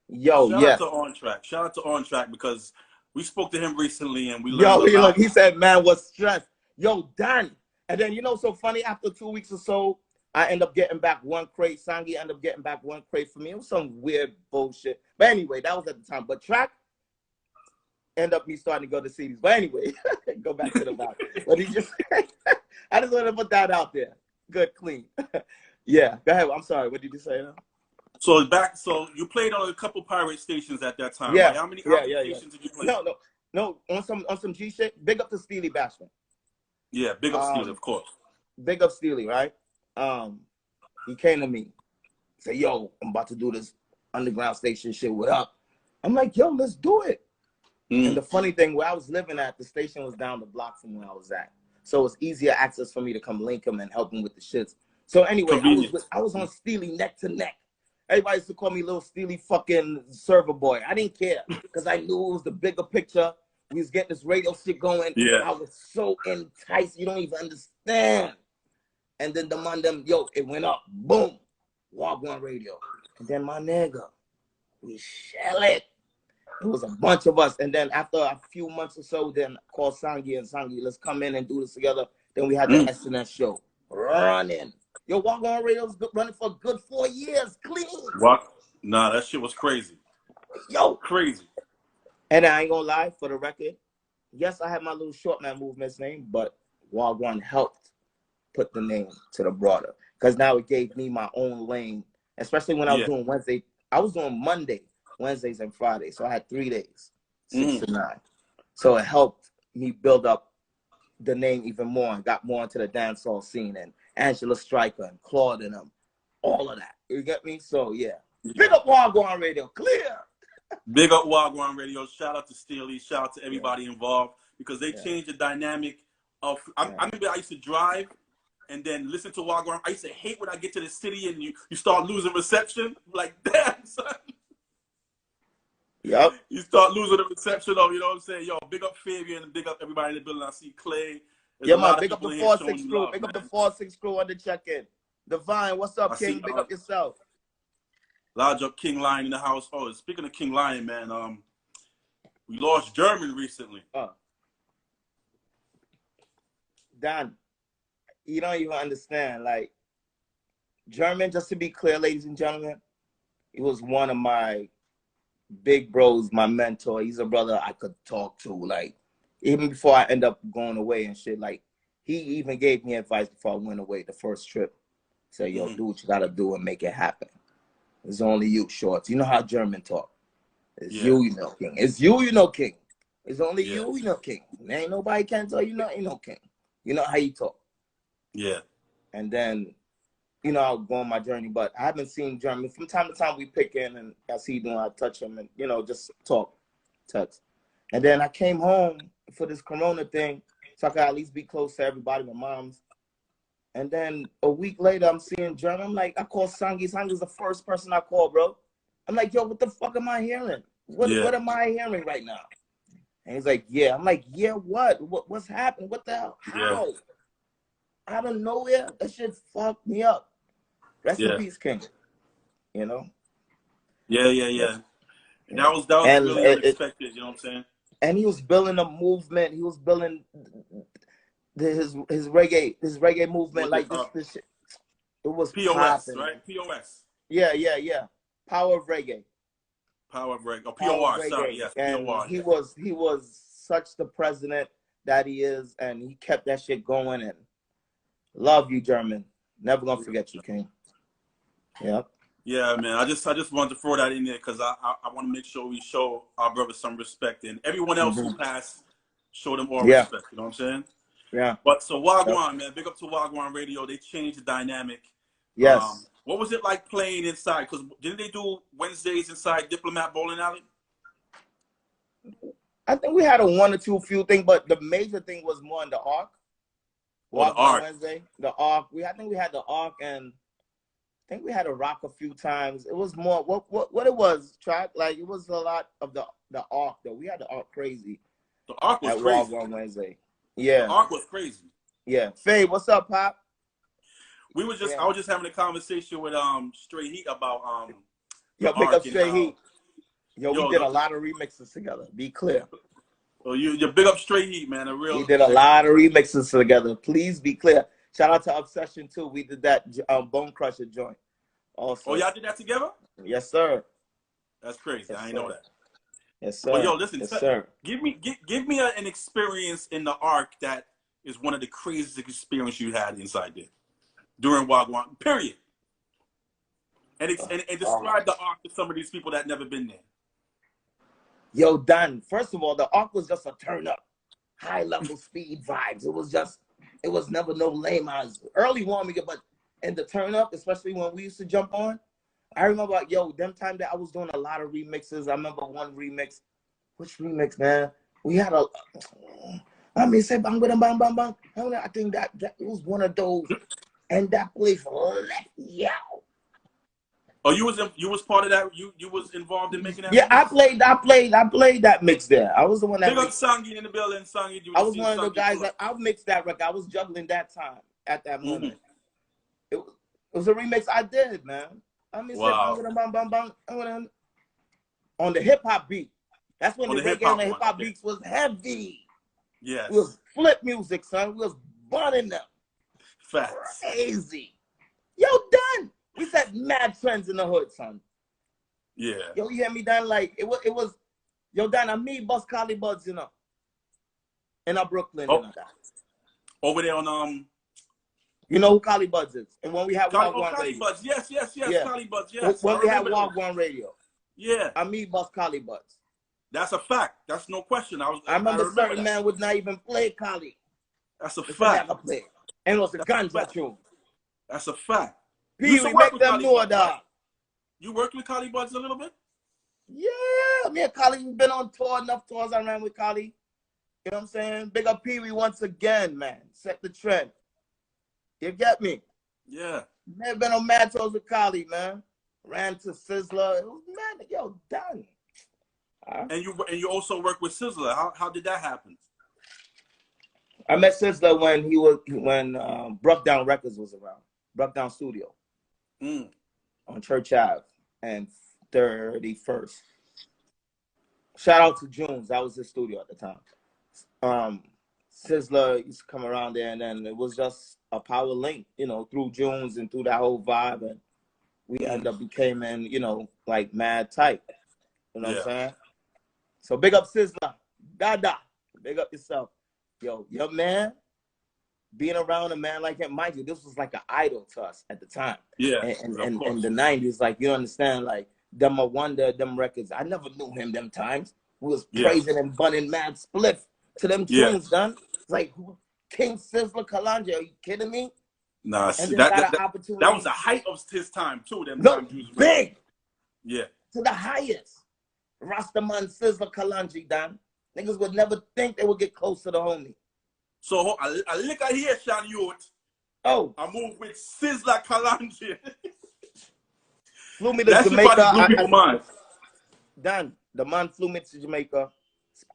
[SPEAKER 4] Yo,
[SPEAKER 1] Shout out to On Track. Shout out to On Track because we spoke to him recently and we learned
[SPEAKER 4] Yo, he said, man, was stressed. Yo, Dan. And then, you know, so funny, after 2 weeks or so, I end up getting back 1 crate. Sangi ended up getting back 1 crate for me. It was some weird bullshit. But anyway, that was at the time. But Track ended up me starting to go to CDs. But anyway, go back to the vibe. But he just, I just wanted to put that out there. Good, clean. Yeah, go ahead. I'm sorry. What did you say now?
[SPEAKER 1] So you played on a couple pirate stations at that time.
[SPEAKER 4] Yeah.
[SPEAKER 1] Right? How many stations did you play?
[SPEAKER 4] No. On some G shit. Big up to Steely Bashman.
[SPEAKER 1] Yeah, big up Steely, of course.
[SPEAKER 4] Big up Steely, right? He came to me, said, "Yo, I'm about to do this underground station shit. What up?" I'm like, "Yo, let's do it." And the funny thing, where I was living at, the station was down the block from where I was at, so it's easier access for me to come link him and help him with the shits. So anyway, I was on Steely neck to neck. Everybody used to call me Little Steely fucking server boy. I didn't care because I knew it was the bigger picture. We was getting this radio shit going.
[SPEAKER 1] Yeah.
[SPEAKER 4] I was so enticed. You don't even understand. And then the man, it went up. Boom. GWAN Radio. And then my nigga, we shell it. It was a bunch of us. And then after a few months or so, then I called Sangi and Sangi, let's come in and do this together. Then we had the SNS show. Running. Yo, GWAN Radio's running for a good 4 years. Clean.
[SPEAKER 1] What? Nah, that shit was crazy.
[SPEAKER 4] Yo.
[SPEAKER 1] Crazy.
[SPEAKER 4] And I ain't gonna lie, for the record, yes, I had my little Shortman movement's name, but GWAN helped put the name to the broader. Because now it gave me my own lane, especially when I was doing Wednesday. I was doing Monday, Wednesdays, and Fridays. So I had 3 days, 6 to 9. So it helped me build up the name even more and got more into the dancehall scene and Angela Stryker and Claude and them, all of that. You get me? So yeah. Big up GWAN Radio, clear.
[SPEAKER 1] Big up GWAN Radio. Shout out to Steely. Shout out to everybody involved. because they changed the dynamic of. I remember I used to drive and then listen to Wagwan. I used to hate when I get to the city and you start losing reception. Like, damn, son.
[SPEAKER 4] Yep.
[SPEAKER 1] You start losing the reception of, you know what I'm saying? Yo, big up Fabian and big up everybody in the building. I see Clay. There's
[SPEAKER 4] Yeah, man, big up the 4-6 crew. Big up the 4-6 crew on the check-in. Divine, what's up, King? Big up yourself.
[SPEAKER 1] Large up King Lion in the house. Oh, speaking of King Lion, man, we lost German recently.
[SPEAKER 4] Dan, you don't even understand. Like, German, just to be clear, ladies and gentlemen, he was one of my big bros, my mentor. He's a brother I could talk to, like, even before I end up going away and shit. Like, he even gave me advice before I went away the first trip. Say, yo, do what you gotta do and make it happen. It's only you, Shorts. You know how German talk. It's you, you know, King. It's you, you know, King. It's only you, you know, King. There ain't nobody can tell you nothing, you know, King. You know how you talk.
[SPEAKER 1] Yeah.
[SPEAKER 4] And then, you know, I'll go on my journey, but I haven't seen German. From time to time, we pick in, and I see him, I touch him, and, you know, just talk, text. And then I came home for this Corona thing, so I could at least be close to everybody, my mom's. And then a week later, I'm seeing German. I'm like, I call Sangi. Sangi's the first person I call, bro. I'm like, yo, what the fuck am I hearing? What am I hearing right now? And he's like, yeah. I'm like, yeah, what? What's happening? What the hell? How? Out of nowhere, that shit fucked me up. Rest in peace, King. You know?
[SPEAKER 1] Yeah. That was really unexpected, you know what I'm saying?
[SPEAKER 4] And he was building a movement. He was building his reggae movement, like this shit. It was
[SPEAKER 1] POS,
[SPEAKER 4] popping,
[SPEAKER 1] right? POS.
[SPEAKER 4] Yeah. Power of Reggae.
[SPEAKER 1] Power of Reggae. Oh, POR, sorry, yes.
[SPEAKER 4] And
[SPEAKER 1] POR,
[SPEAKER 4] he was such the president that he is, and he kept that shit going. And love you, German. Never gonna forget you, King. Yeah.
[SPEAKER 1] Yeah, man. I just wanted to throw that in there because I want to make sure we show our brothers some respect, and everyone else who passed, show them all respect. You know what I'm saying?
[SPEAKER 4] Yeah.
[SPEAKER 1] But so Wagwan, man, big up to Wagwan Radio. They changed the dynamic.
[SPEAKER 4] Yes.
[SPEAKER 1] What was it like playing inside? Because didn't they do Wednesdays inside Diplomat Bowling Alley?
[SPEAKER 4] I think we had a one or two few thing, but the major thing was more in the Arc. Wagwan Wednesday, the Arc. I think we had the Arc, and I think we had a Rock a few times. It was more what it was, track, like it was a lot of the Arc though. We had the Arc crazy.
[SPEAKER 1] The Arc was
[SPEAKER 4] at
[SPEAKER 1] crazy.
[SPEAKER 4] Wagwan Wednesday. Yeah.
[SPEAKER 1] The Arc was crazy.
[SPEAKER 4] Yeah. Faye, what's up, Pop?
[SPEAKER 1] I was just having a conversation with Stray Heat about
[SPEAKER 4] Yo, pick up Stray Heat. Yo, we did a lot of remixes together. Be clear.
[SPEAKER 1] Well, you big up Stray Heat, man.
[SPEAKER 4] We did a lot of remixes together. Please be clear. Shout out to Obsession too. We did that Bone Crusher joint. Also.
[SPEAKER 1] Oh, y'all did that together?
[SPEAKER 4] Yes, sir.
[SPEAKER 1] That's crazy.
[SPEAKER 4] Yes,
[SPEAKER 1] I didn't know that.
[SPEAKER 4] Yes, sir.
[SPEAKER 1] Well, yo, listen,
[SPEAKER 4] yes, sir.
[SPEAKER 1] Give me an experience in the Arc that is one of the craziest experiences you had inside there during Wagwan. Period. And describe the Arc to some of these people that never been there.
[SPEAKER 4] Yo, Dan. First of all, the Arc was just a turn up, high level speed vibes. It was never no lame eyes. Early warming, but in the turn up, especially when we used to jump on. I remember, yo, them time that I was doing a lot of remixes. I remember one remix. Which remix, man? We had say bang bang bang bang bang. I think that it was one of those, and that place left yo.
[SPEAKER 1] Oh, you was part of that. You was involved in making that.
[SPEAKER 4] Yeah,
[SPEAKER 1] remix?
[SPEAKER 4] I played that mix there. I was the one that.
[SPEAKER 1] Big up Sangi in the building. Sangi,
[SPEAKER 4] I was one of the guys that I mixed that record. I was juggling that time at that moment. It was a remix I did, man.
[SPEAKER 1] Wow.
[SPEAKER 4] On the hip hop beat. That's when the reggae and the hip hop beats was heavy.
[SPEAKER 1] Yes.
[SPEAKER 4] It was flip music, son. We was burning them.
[SPEAKER 1] Facts.
[SPEAKER 4] Crazy. Yo, done. We set mad trends in the hood, son.
[SPEAKER 1] Yeah.
[SPEAKER 4] Yo, you hear me, Dan? Like it was. Yo, Dan, I meet Bus Collie Buds, you know, in Brooklyn.
[SPEAKER 1] Oh. Over there on
[SPEAKER 4] You know who Collie Buds is? And when we had
[SPEAKER 1] Wagwan Radio. Buds. Yes.
[SPEAKER 4] Yeah.
[SPEAKER 1] Collie Buds, yes.
[SPEAKER 4] When we had Wagwan Radio.
[SPEAKER 1] Yeah.
[SPEAKER 4] I meet Bus Collie Buds.
[SPEAKER 1] That's a fact. That's no question. I
[SPEAKER 4] remember certain man would not even play Collie.
[SPEAKER 1] That's a fact.
[SPEAKER 4] And it was a ganja tune.
[SPEAKER 1] That's a fact.
[SPEAKER 4] We make them know that.
[SPEAKER 1] You worked with Collie Buds a little bit?
[SPEAKER 4] Yeah. Me and Collie, we've been on tour, enough tours I ran with Collie. You know what I'm saying? Big up Pee Wee once again, man. Set the trend. You get me?
[SPEAKER 1] Yeah.
[SPEAKER 4] Never been on Mad Toes with Kali, man. Ran to Sizzla. It was, man, yo, done.
[SPEAKER 1] And you also work with Sizzla. How did that happen?
[SPEAKER 4] I met Sizzla when Bruck Down Records was around. Bruck Down Studio. On Church Ave and 31st. Shout out to Junes. That was his studio at the time. Sizzla used to come around there, and then it was just a power link, you know, through Junes and through that whole vibe, and we ended up becoming, you know, like mad tight. You know what I'm saying? So big up Sizzla. Dada. Big up yourself. Yo, your man, being around a man like him, mind you, this was like an idol to us at the time.
[SPEAKER 1] Yeah.
[SPEAKER 4] And the 90s, like, you understand, like, them a wonder, them records. I never knew him them times. We was praising and bunning mad spliff to them tunes, done. It's like, King Sizzla Kalanja, are you kidding me?
[SPEAKER 1] Nah,
[SPEAKER 4] and
[SPEAKER 1] that was the height of his time, too.
[SPEAKER 4] Big.
[SPEAKER 1] Yeah.
[SPEAKER 4] To the highest. Rastaman Sizzla Kalanja, done. Niggas would never think they would get close to the homie.
[SPEAKER 1] So, I look at here, Sean Youth.
[SPEAKER 4] Oh.
[SPEAKER 1] I move with Sizzla Kalanja.
[SPEAKER 4] Flew me to Jamaica. Done. The man flew me to Jamaica.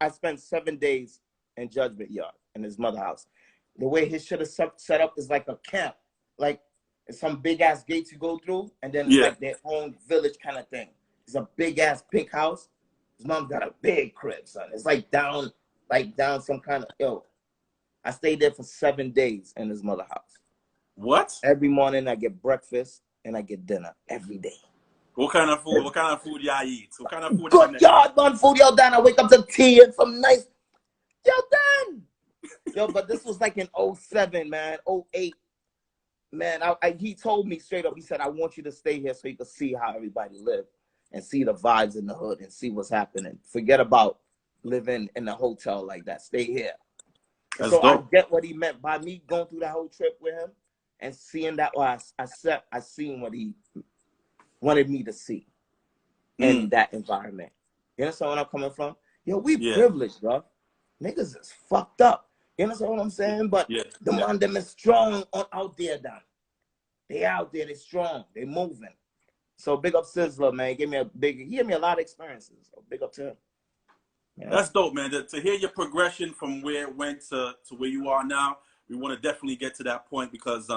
[SPEAKER 4] I spent 7 days in Judgment Yard in his mother's house. The way his shit is set up is like a camp. Like, it's some big-ass gates you go through, and then it's like their own village kind of thing. It's a big-ass pink house. His mom got a big crib, son. It's like down some kind of, yo. I stayed there for 7 days in his mother's house.
[SPEAKER 1] What?
[SPEAKER 4] Every morning I get breakfast and I get dinner every day.
[SPEAKER 1] What kind of food? What kind of food y'all eat? What kind of food?
[SPEAKER 4] Good yard man food, yo, Dan. I wake up to tea and some nice, yo, Dan. Yo, but this was like in 07, man, 08. Man, he told me straight up, he said, I want you to stay here so you can see how everybody live and see the vibes in the hood and see what's happening. Forget about living in a hotel like that. Stay here. So dope. I get what he meant by me going through that whole trip with him and seeing that. I seen what he wanted me to see in that environment. You understand where I'm coming from? Yo, we privileged, bro. Niggas is fucked up. You understand what I'm saying? But the man them is strong out there, Dan. They out there, they strong, they moving. So big up Sizzla, man. He gave me a lot of experiences. So big up to him. Yeah.
[SPEAKER 1] That's dope, man. To hear your progression from where it went to where you are now, we want to definitely get to that point because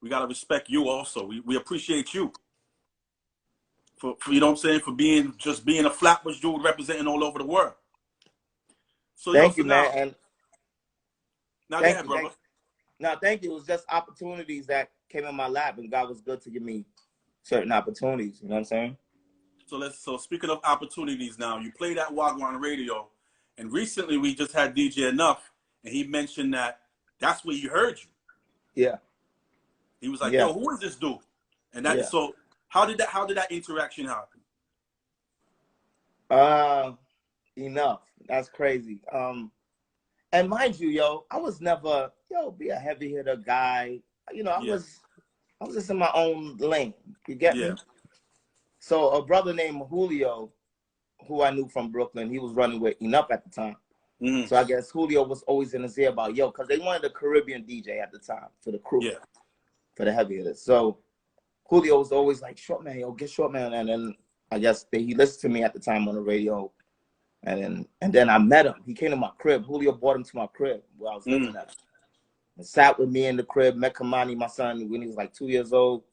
[SPEAKER 1] we got to respect you also. We appreciate you. For you know what I'm saying, for being a Flatbush dude representing all over the world. So
[SPEAKER 4] thank you, man. And
[SPEAKER 1] now go ahead, brother.
[SPEAKER 4] No, thank you. It was just opportunities that came in my lap, and God was good to give me certain opportunities. You know what I'm saying?
[SPEAKER 1] So speaking of opportunities, now you play that GWAN radio, and recently we just had DJ Enough, and he mentioned that's where he heard you.
[SPEAKER 4] Yeah.
[SPEAKER 1] He was like, "Yo, who is this dude?" And that so. How did that interaction happen?
[SPEAKER 4] Enough. That's crazy. And mind you, yo, I was never, be a heavy hitter guy. You know, I was just in my own lane. You get me? So a brother named Julio, who I knew from Brooklyn, he was running with Enough at the time. So I guess Julio was always in his ear about, because they wanted a Caribbean DJ at the time for the crew, for the heavy hitters. So Julio was always like, Shortman, yo, get Shortman. And then I guess he listened to me at the time on the radio. And then I met him. He came to my crib. Julio brought him to my crib where I was living at. And sat with me in the crib, met Kamani, my son, when he was like 2 years old.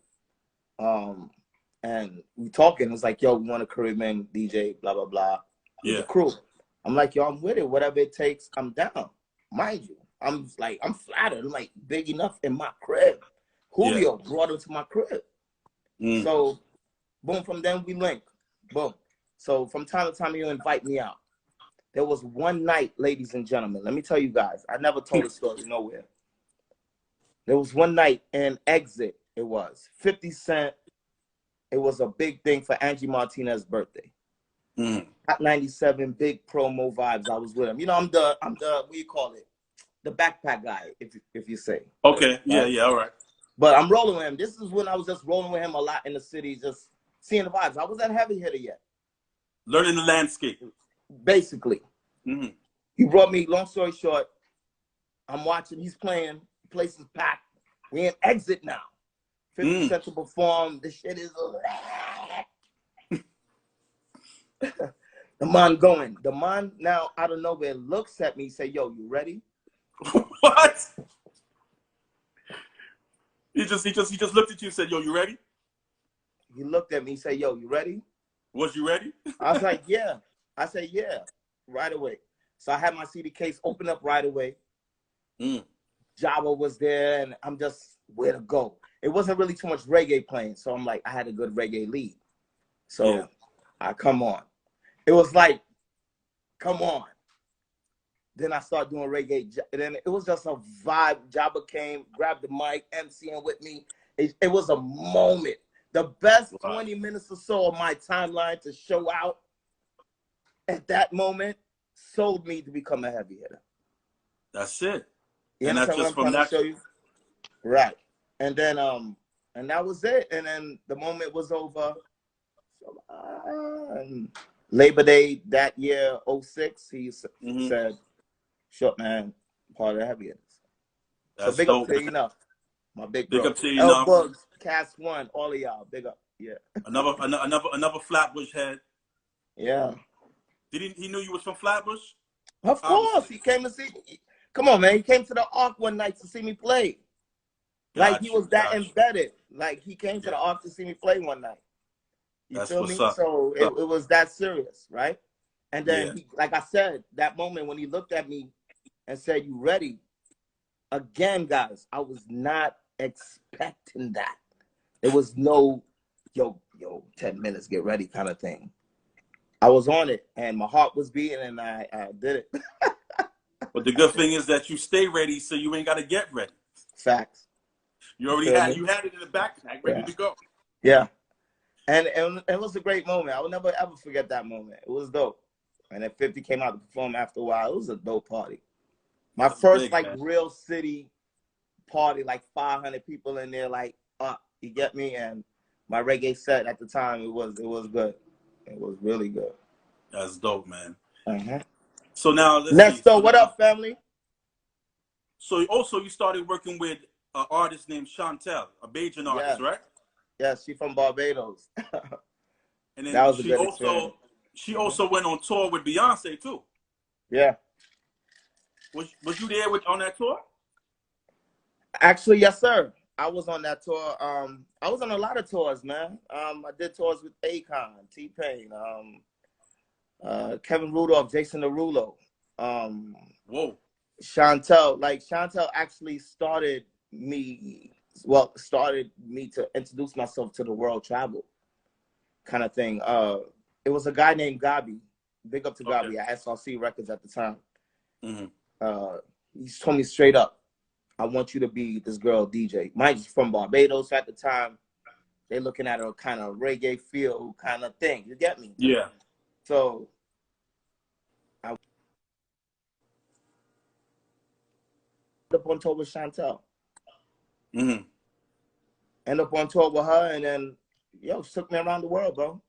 [SPEAKER 4] And we talking. It was like, yo, we want a Caribbean DJ, blah, blah, blah. With the crew. I'm like, yo, I'm with it. Whatever it takes, I'm down. Mind you, I'm flattered. I'm like, big enough in my crib. Julio brought him to my crib. So, boom, from then we link. Boom. So, from time to time, he'll invite me out. There was one night, ladies and gentlemen, let me tell you guys, I never told a story nowhere. There was one night in Exit, it was 50 Cent. It was a big thing for Angie Martinez's birthday. Hot 97, big promo vibes. I was with him. You know, I'm the what do you call it? The backpack guy, if you say.
[SPEAKER 1] Okay, yeah, all right.
[SPEAKER 4] But I'm rolling with him. This is when I was just rolling with him a lot in the city, just seeing the vibes. I wasn't heavy hitter yet.
[SPEAKER 1] Learning the landscape.
[SPEAKER 4] Basically. He brought me, long story short, I'm watching, he's playing, the place is packed. We in Exit now. 50 Cent to perform, the shit is the man going. The man now out of nowhere looks at me, say, yo, you ready?
[SPEAKER 1] What? He just looked at you and said, yo, you ready?
[SPEAKER 4] He looked at me, say, yo, you ready?
[SPEAKER 1] Was you ready?
[SPEAKER 4] I was like, yeah. I said, yeah, right away. So I had my CD case open up right away. Java was there, and I'm just, where to go? It wasn't really too much reggae playing, so I'm like, I had a good reggae lead. So I come on. It was like, come on. Then I started doing reggae, and then it was just a vibe. Jabba came, grabbed the mic, MCing with me. It was a moment. The best 20 minutes or so of my timeline to show out at that moment sold me to become a heavy hitter.
[SPEAKER 1] That's it.
[SPEAKER 4] You
[SPEAKER 1] and that's just from that.
[SPEAKER 4] Show you? Right. And then, and that was it. And then the moment was over. And Labor Day that year, 06, he said, Shortman, part of the heavy hitters. So big up to Enough. My big bro.
[SPEAKER 1] Big up to Enough.
[SPEAKER 4] Bugs, Cast One, all of y'all. Big up. Yeah.
[SPEAKER 1] Another Flatbush head.
[SPEAKER 4] Yeah.
[SPEAKER 1] He knew you was from Flatbush?
[SPEAKER 4] Of course. He came to see me. Come on, man. He came to the Ark one night to see me play. Like he was that embedded. Like he came to the Ark to see me play one night. You feel me? So it was that serious, right? And then, he, like I said, that moment when he looked at me and said, you ready? Again, guys, I was not expecting that. It was no, yo, 10 minutes, get ready kind of thing. I was on it, and my heart was beating, and I did it.
[SPEAKER 1] But the good thing is that you stay ready, so you ain't got to get ready.
[SPEAKER 4] Facts.
[SPEAKER 1] You already had it in the backpack, ready to go.
[SPEAKER 4] Yeah. And it was a great moment. I will never, ever forget that moment. It was dope. And then 50 came out to perform after a while. It was a dope party. My first, big, real city party, 500 people in there, you get me? And my reggae set at the time, it was good. It was really good.
[SPEAKER 1] That's dope, man. So now,
[SPEAKER 4] let's see. What up, family?
[SPEAKER 1] So also you started working with an artist named Chantel, a Bajan artist, right?
[SPEAKER 4] Yeah, she's from Barbados.
[SPEAKER 1] And then that was she also went on tour with Beyoncé too.
[SPEAKER 4] Yeah.
[SPEAKER 1] Was you there on that tour?
[SPEAKER 4] Actually, yes, sir. I was on that tour. I was on a lot of tours, man. I did tours with Akon, T-Pain, Kevin Rudolph, Jason Derulo.
[SPEAKER 1] Whoa.
[SPEAKER 4] Chantel. Chantel actually started me to introduce myself to the world travel kind of thing. It was a guy named Gabi. Big up to Gabi at SRC Records at the time. He told me straight up, I want you to be this girl DJ. Mike's from Barbados at the time. They're looking at a kind of reggae feel kind of thing. You get me?
[SPEAKER 1] Yeah.
[SPEAKER 4] So I ended up on tour with Chantel. End up on tour with her, and then she took me around the world, bro.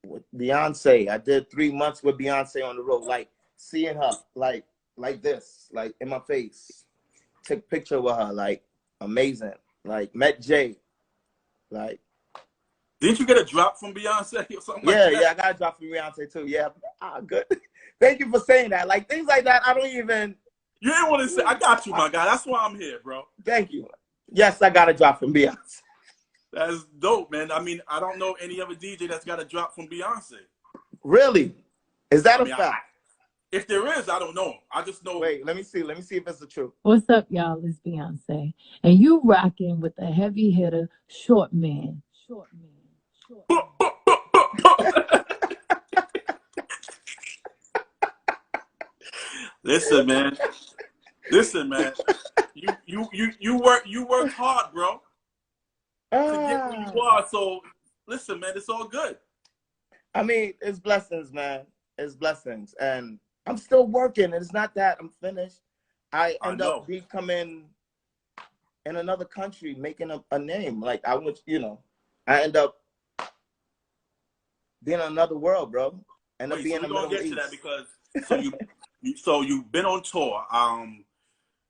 [SPEAKER 4] With Beyonce, I did 3 months with Beyonce on the road, seeing her, like this, in my face. Took a picture with her, amazing. Met Jay,
[SPEAKER 1] Didn't you get a drop from Beyonce or something like that?
[SPEAKER 4] Yeah, I got a drop from Beyonce too. Yeah, good. Thank you for saying that. Things like that, I don't even.
[SPEAKER 1] You didn't want to say. I got you, my guy. That's why I'm here, bro.
[SPEAKER 4] Thank you. Yes, I got a drop from Beyonce.
[SPEAKER 1] That's dope, man. I mean, I don't know any other DJ that's got a drop from Beyonce.
[SPEAKER 4] Really? Is that a fact?
[SPEAKER 1] If there is, I don't know. I just know.
[SPEAKER 4] Wait, let me see. Let me see if it's the truth.
[SPEAKER 2] What's up, y'all? It's Beyonce. And you rocking with a heavy hitter, Shortman.
[SPEAKER 1] Listen, man. You worked hard, bro. To get where you are. So listen, man, it's all good.
[SPEAKER 4] I mean, it's blessings, man. It's blessings. And I'm still working. It's not that I'm finished. I end up becoming in another country, making a name. I end up being in another world, bro.
[SPEAKER 1] We're gonna get to that because So you've been on tour.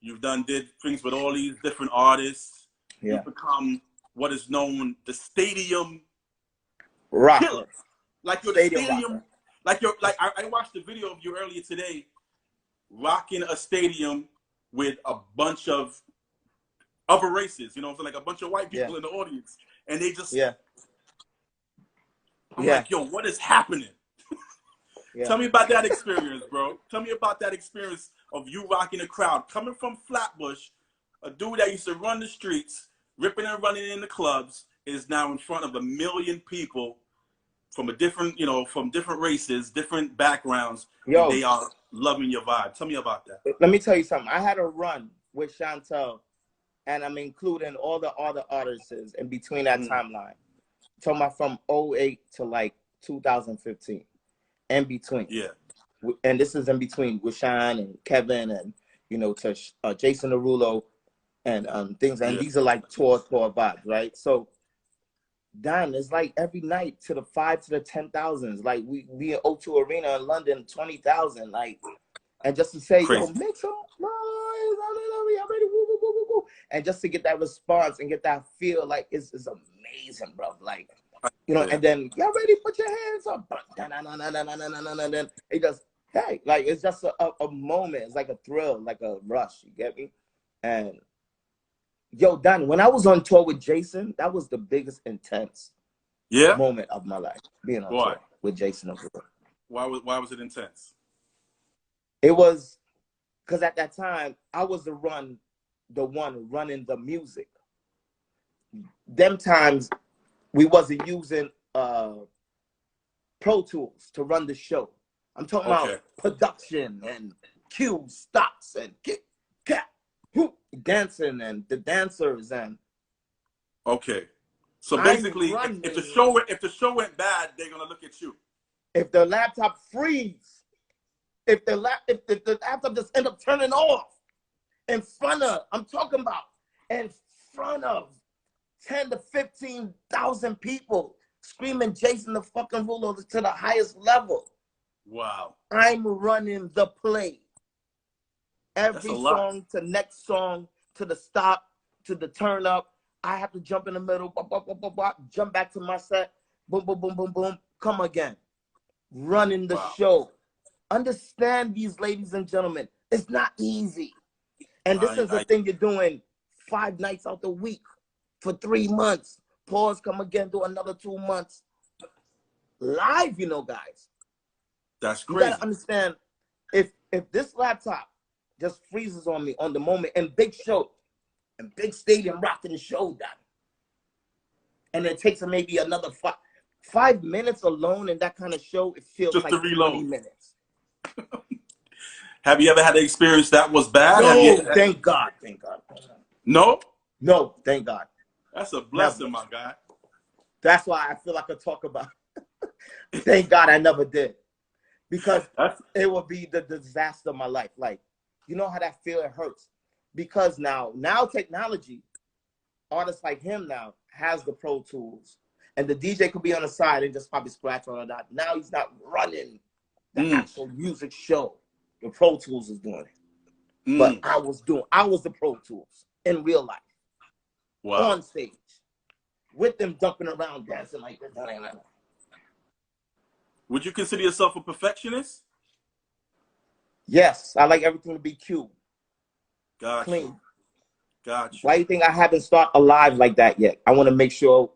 [SPEAKER 1] You've did things with all these different artists.
[SPEAKER 4] Yeah.
[SPEAKER 1] You've become what is known the stadium
[SPEAKER 4] rocker.
[SPEAKER 1] Killer. Like you're the stadium. Like I watched the video of you earlier today, rocking a stadium with a bunch of other races. You know, so like a bunch of white people in the audience, and they just I'm like, yo, what is happening? Tell me about that experience, bro. Tell me about that experience of you rocking a crowd. Coming from Flatbush, a dude that used to run the streets, ripping and running in the clubs, is now in front of 1 million people from a different, from different races, different backgrounds.
[SPEAKER 4] Yo,
[SPEAKER 1] and they are loving your vibe. Tell me about that.
[SPEAKER 4] Let me tell you something. I had a run with Chantel, and I'm including all the other artists in between that timeline. I'm talking about from 2008 to like 2015. In between, and this is in between with Sean and Kevin and to Jason Derulo and things, and these are like tour vibes, right? So, damn, it's like every night to the 5 to the 10,000s. Like we in O2 Arena in London, 20,000. Like, and just to say, yo, make some noise, already, woo, and just to get that response and get that feel, like it's amazing, bro. Like. And then y'all ready? Put your hands up. And then it just, hey, like it's just a moment. It's like a thrill, like a rush. You get me? And yo, Don, when I was on tour with Jason, that was the biggest intense moment of my life. Being on tour with Jason.
[SPEAKER 1] Why was it intense?
[SPEAKER 4] It was because at that time I was the one running the music. Them times. We wasn't using Pro Tools to run the show. I'm talking about production and cues, stops, and dancing and the dancers and.
[SPEAKER 1] Okay, so basically, if the show went bad, they're gonna look at you.
[SPEAKER 4] If the laptop freeze, if the laptop just end up turning off in front of, I'm talking about in front of 10 to 15,000 people screaming Jason the fucking Ruler to the highest level.
[SPEAKER 1] Wow.
[SPEAKER 4] I'm running the play. Every song to next song to the stop to the turn up. I have to jump in the middle, jump back to my set, boom, boom, boom, boom, boom, come again. Running the show. Understand these, ladies and gentlemen. It's not easy. And this is the thing you're doing 5 nights out the week. For 3 months, pause, come again, do another 2 months. Live, guys.
[SPEAKER 1] That's crazy.
[SPEAKER 4] You gotta understand, if this laptop just freezes on me on the moment, and big show, and big stadium rocking the show down, and it takes maybe another 5 minutes alone in that kind of show, it feels just like 20 minutes.
[SPEAKER 1] Have you ever had an experience that was bad?
[SPEAKER 4] No, thank God.
[SPEAKER 1] No?
[SPEAKER 4] No, thank God.
[SPEAKER 1] That's a blessing, my guy.
[SPEAKER 4] That's why I feel like I talk about it. Thank God I never did. Because it would be the disaster of my life. Like, you know how that feel? It hurts. Because now technology, artists like him now has the Pro Tools. And the DJ could be on the side and just probably scratch on that. Now he's not running the actual music show. The Pro Tools is doing it. But I was the Pro Tools in real life.
[SPEAKER 1] Wow.
[SPEAKER 4] On stage with them jumping around dancing like this.
[SPEAKER 1] Would you consider yourself a perfectionist?
[SPEAKER 4] Yes, I like everything to be cute.
[SPEAKER 1] Clean. Gotcha.
[SPEAKER 4] Why do you think I haven't started alive like that yet? I want to make sure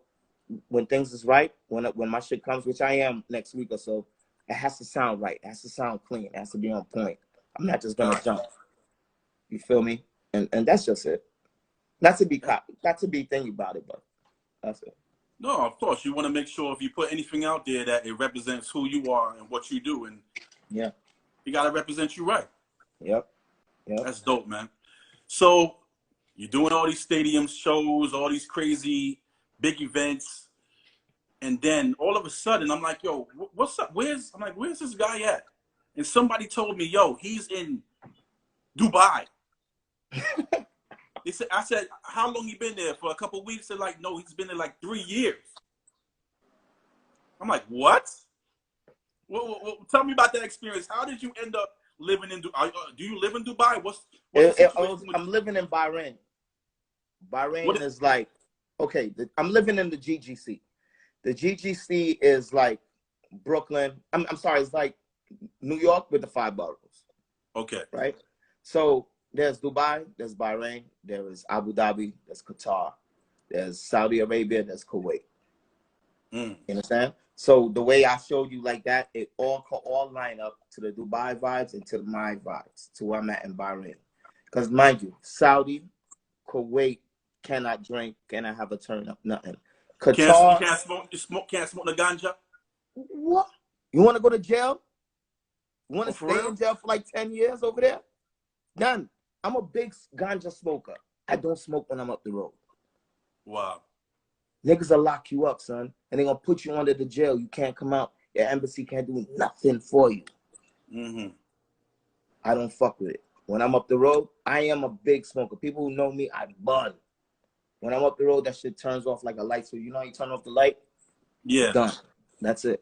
[SPEAKER 4] when things is right, when my shit comes, which I am next week or so, it has to sound right. It has to sound clean. It has to be on point. I'm not just gonna jump. You feel me? And that's just it. Not to be thinking about it, but that's it.
[SPEAKER 1] No, of course. You want to make sure if you put anything out there that it represents who you are and what you do. And you got to represent you right.
[SPEAKER 4] Yep.
[SPEAKER 1] That's dope, man. So you're doing all these stadium shows, all these crazy big events. And then all of a sudden, I'm like, yo, what's up? Where's this guy at? And somebody told me, yo, he's in Dubai. I said, how long you been there? For a couple of weeks? They're like, no, he's been there like 3 years. I'm like, what? Well, tell me about that experience. How did you end up living in? Do you live in Dubai? What's the situation?
[SPEAKER 4] I'm living in Bahrain. Bahrain is like, okay, I'm living in the GGC. The GGC is like Brooklyn. I'm sorry, it's like New York with the 5 boroughs.
[SPEAKER 1] Okay.
[SPEAKER 4] Right? So there's Dubai, there's Bahrain, there is Abu Dhabi, there's Qatar, there's Saudi Arabia, there's Kuwait. You understand? So the way I showed you like that, it all line up to the Dubai vibes and to my vibes, to where I'm at in Bahrain. Because mind you, Saudi, Kuwait cannot drink, cannot have a turn up, nothing.
[SPEAKER 1] Qatar can't smoke the ganja.
[SPEAKER 4] What? You want to go to jail? You want to stay
[SPEAKER 1] real?
[SPEAKER 4] in jail for like 10 years over there? None. I'm a big ganja smoker. I don't smoke when I'm up the road.
[SPEAKER 1] Wow.
[SPEAKER 4] Niggas will lock you up, son, and they're gonna put you under the jail. You can't come out. Your embassy can't do nothing for you. I don't fuck with it. When I'm up the road, I am a big smoker. People who know me, I bun. When I'm up the road, that shit turns off like a light. So you know, you turn off the light.
[SPEAKER 1] Yeah.
[SPEAKER 4] Done. That's it.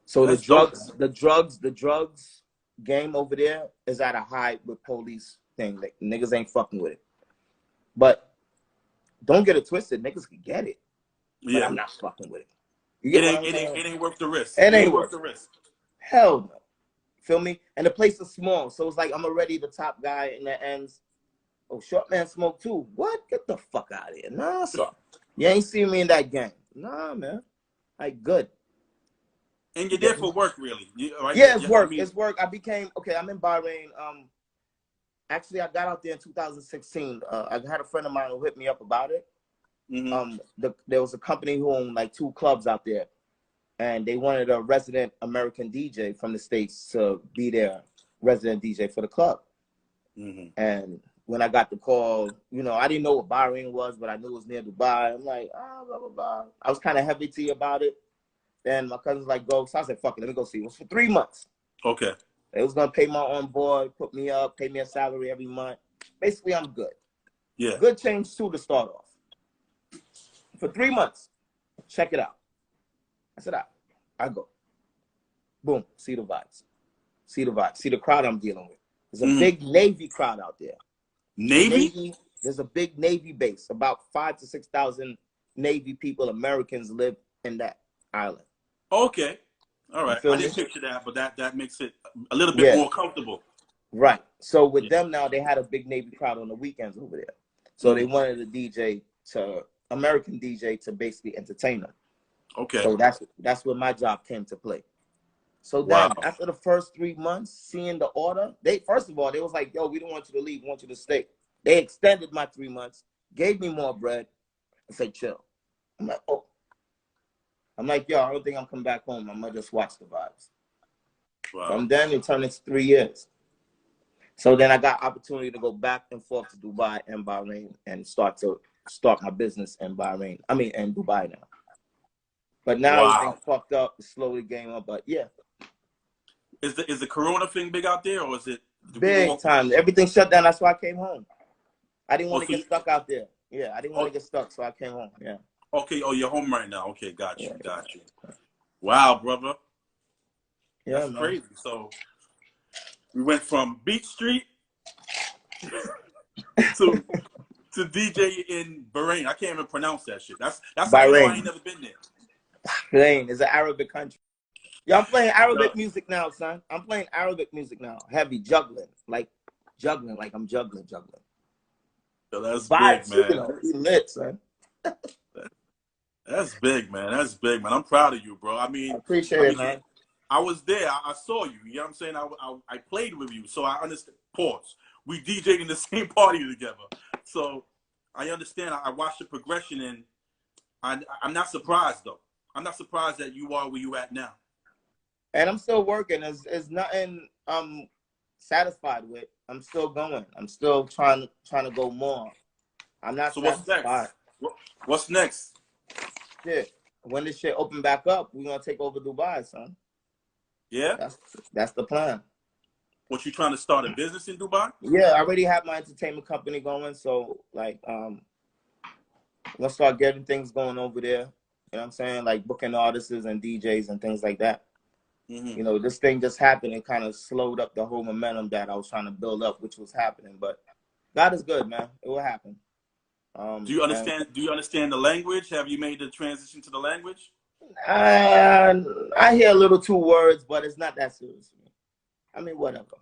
[SPEAKER 4] So
[SPEAKER 1] that's
[SPEAKER 4] the drugs game over there is at a high with police thing. Like niggas ain't fucking with it. But don't get it twisted. Niggas can get it. But I'm not fucking with it. You get
[SPEAKER 1] it ain't worth the risk.
[SPEAKER 4] It ain't worth
[SPEAKER 1] the risk.
[SPEAKER 4] Hell no. Feel me? And the place is small. So it's like I'm already the top guy in the ends. Oh, Shortman smoke too. What? Get the fuck out of here. Nah, sir. You ain't seen me in that gang. Nah, man. Like, good.
[SPEAKER 1] And you're there for work, really. Right?
[SPEAKER 4] Yeah, it's work. It's work. I became, okay, I'm in Bahrain. Actually, I got out there in 2016. I had a friend of mine who hit me up about it. There was a company who owned like 2 clubs out there. And they wanted a resident American DJ from the States to be their resident DJ for the club. And when I got the call, you know, I didn't know what Bahrain was, but I knew it was near Dubai. I'm like, blah, blah, blah. I was kind of heavy about it. Then my cousin's like, go. So I said, fuck it, let me go see. It was for 3 months.
[SPEAKER 1] Okay.
[SPEAKER 4] They was going to pay my on board, put me up, pay me a salary every month. Basically, I'm good.
[SPEAKER 1] Yeah.
[SPEAKER 4] Good change, too, to start off. For 3 months. Check it out. I said, I go. Boom. See the vibes. See the vibes. See the crowd I'm dealing with. There's a big Navy crowd out there.
[SPEAKER 1] Navy?
[SPEAKER 4] There's a big Navy base. About 5,000 to 6,000 Navy people, Americans, live in that island.
[SPEAKER 1] Okay. All right. I didn't picture that, but that makes it a little bit more comfortable.
[SPEAKER 4] Right. So with them now, they had a big Navy crowd on the weekends over there. So they wanted American DJ to basically entertain them.
[SPEAKER 1] Okay.
[SPEAKER 4] So that's where my job came to play. So then after the first 3 months, seeing the order, first of all, they was like, yo, we don't want you to leave, we want you to stay. They extended my 3 months, gave me more bread, and said, chill. I'm like, oh. I'm like, yo, I don't think I'm coming back home. I'm gonna just watch the vibes.
[SPEAKER 1] Wow.
[SPEAKER 4] From then it turned into 3 years. So then I got opportunity to go back and forth to Dubai and Bahrain and start my business in Bahrain. I mean, in Dubai now. But now everything fucked up, slowly game up. But yeah.
[SPEAKER 1] Is the Corona thing big out there, or is it
[SPEAKER 4] big time? Everything shut down. That's why I came home. I didn't want to get stuck out there. Yeah, I didn't want to get stuck, so I came home. Yeah.
[SPEAKER 1] Okay. Oh, you're home right now. Okay, got you. Wow, brother.
[SPEAKER 4] Yeah,
[SPEAKER 1] that's crazy. So we went from Beach Street to DJ in Bahrain. I can't even pronounce that shit. That's how you know I ain't never been there.
[SPEAKER 4] Bahrain is an Arabic country. Yeah, I'm playing Arabic music now, son. I'm playing Arabic music now. Heavy juggling, like I'm juggling.
[SPEAKER 1] Yo, that's
[SPEAKER 4] vibes,
[SPEAKER 1] big, man.
[SPEAKER 4] You know, we lit, son.
[SPEAKER 1] That's big, man. That's big, man. I'm proud of you, bro. I mean,
[SPEAKER 4] I appreciate it, man.
[SPEAKER 1] I was there. I saw you. You know what I'm saying? I played with you, so I understand. Pause. We DJed in the same party together, so I understand. I watched the progression, and I'm not surprised though. I'm not surprised that you are where you at now.
[SPEAKER 4] And I'm still working. There's nothing I'm satisfied with. I'm still going. I'm still trying to go more. I'm not satisfied.
[SPEAKER 1] What's next?
[SPEAKER 4] Shit. When this shit open back up, we're gonna take over Dubai, son.
[SPEAKER 1] Yeah?
[SPEAKER 4] That's the plan.
[SPEAKER 1] What, you trying to start a business in Dubai?
[SPEAKER 4] Yeah, I already have my entertainment company going, so like I'm gonna start getting things going over there. You know what I'm saying? Like booking artists and DJs and things like that. You know, this thing just happened and kind of slowed up the whole momentum that I was trying to build up, which was happening. But God is good, man. It will happen.
[SPEAKER 1] Do you understand? Do you understand the language? Have you made the transition to the language?
[SPEAKER 4] I hear a little 2 words, but it's not that serious to me. I mean, whatever.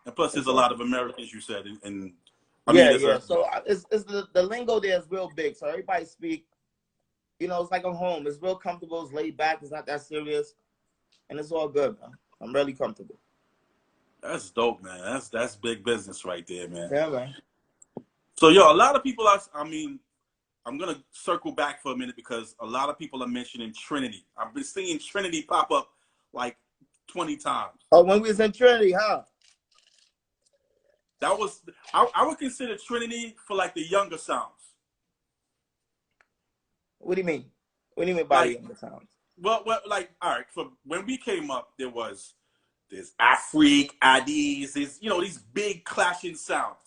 [SPEAKER 1] And plus, there's a lot of Americans, you said, and I
[SPEAKER 4] mean,
[SPEAKER 1] yeah.
[SPEAKER 4] So it's the lingo there is real big. So everybody speak. You know, it's like I'm home. It's real comfortable. It's laid back. It's not that serious, and it's all good, man. I'm really comfortable.
[SPEAKER 1] That's dope, man. That's big business right there, man.
[SPEAKER 4] Yeah, man.
[SPEAKER 1] So, yo, a lot of people I mean, I'm going to circle back for a minute because a lot of people are mentioning Trinity. I've been seeing Trinity pop up like 20 times.
[SPEAKER 4] Oh, when we was in Trinity, huh?
[SPEAKER 1] That was, I would consider Trinity for like the younger sounds.
[SPEAKER 4] What do you mean? What do you mean by the younger sounds?
[SPEAKER 1] Well, like, all right, for when we came up, there's Afrique, Addies, these big clashing sounds.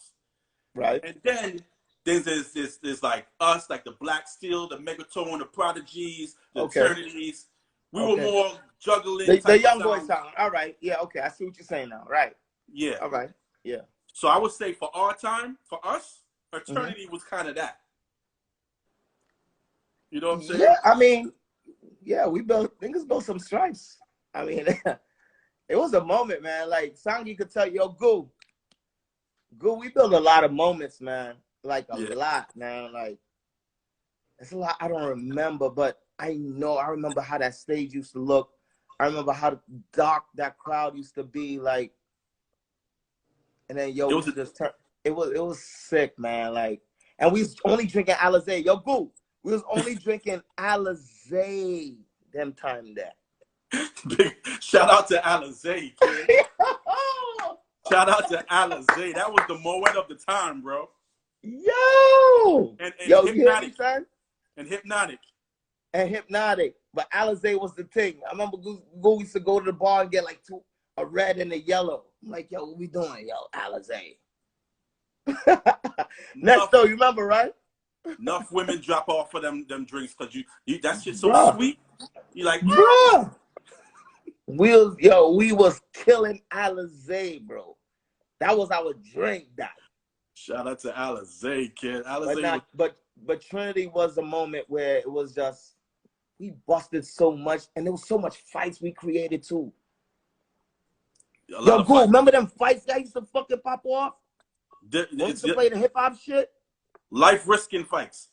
[SPEAKER 4] Right.
[SPEAKER 1] And then there's like us, like the Black Steel, the Megatone, the Prodigies, the Eternities. We were more juggling.
[SPEAKER 4] The young boy sound. All right. Yeah. Okay. I see what you're saying now. Right.
[SPEAKER 1] Yeah.
[SPEAKER 4] All right. Yeah.
[SPEAKER 1] So I would say for our time, for us, Eternity was kind of that. You know what I'm saying?
[SPEAKER 4] Yeah. I mean, yeah, niggas built some stripes. I mean, it was a moment, man. Like Sangi could tell you, yo, Goo, we built a lot of moments, man. Like a lot, man. Like it's a lot I don't remember, but I remember how that stage used to look. I remember how dark that crowd used to be, like. And then yo, it was sick, man. Like, and we was only drinking Alizé. Yo, Goo, we was only drinking Alizé them time there.
[SPEAKER 1] Shout out to Alizé, kid. Shout out to Alizé. That was the Moet of the time, bro.
[SPEAKER 4] Yo!
[SPEAKER 1] And
[SPEAKER 4] yo,
[SPEAKER 1] Hypnotic.
[SPEAKER 4] You hear me,
[SPEAKER 1] and Hypnotic.
[SPEAKER 4] And Hypnotic. But Alizé was the thing. I remember Goo used to go to the bar and get like a red and a yellow. I'm like, yo, what we doing? Yo, Alizé. Next though, you remember, right?
[SPEAKER 1] Enough women drop off for them drinks because you that shit's so sweet. You like,
[SPEAKER 4] bruh. We was killing Alizé, bro. That was our drink, that.
[SPEAKER 1] Shout out to Alizé, kid.
[SPEAKER 4] But Trinity was a moment where it was just we busted so much, and there was so much fights we created too. Yo, cool. Remember them fights that used to fucking pop off? Used to play the hip hop shit.
[SPEAKER 1] Life risking fights.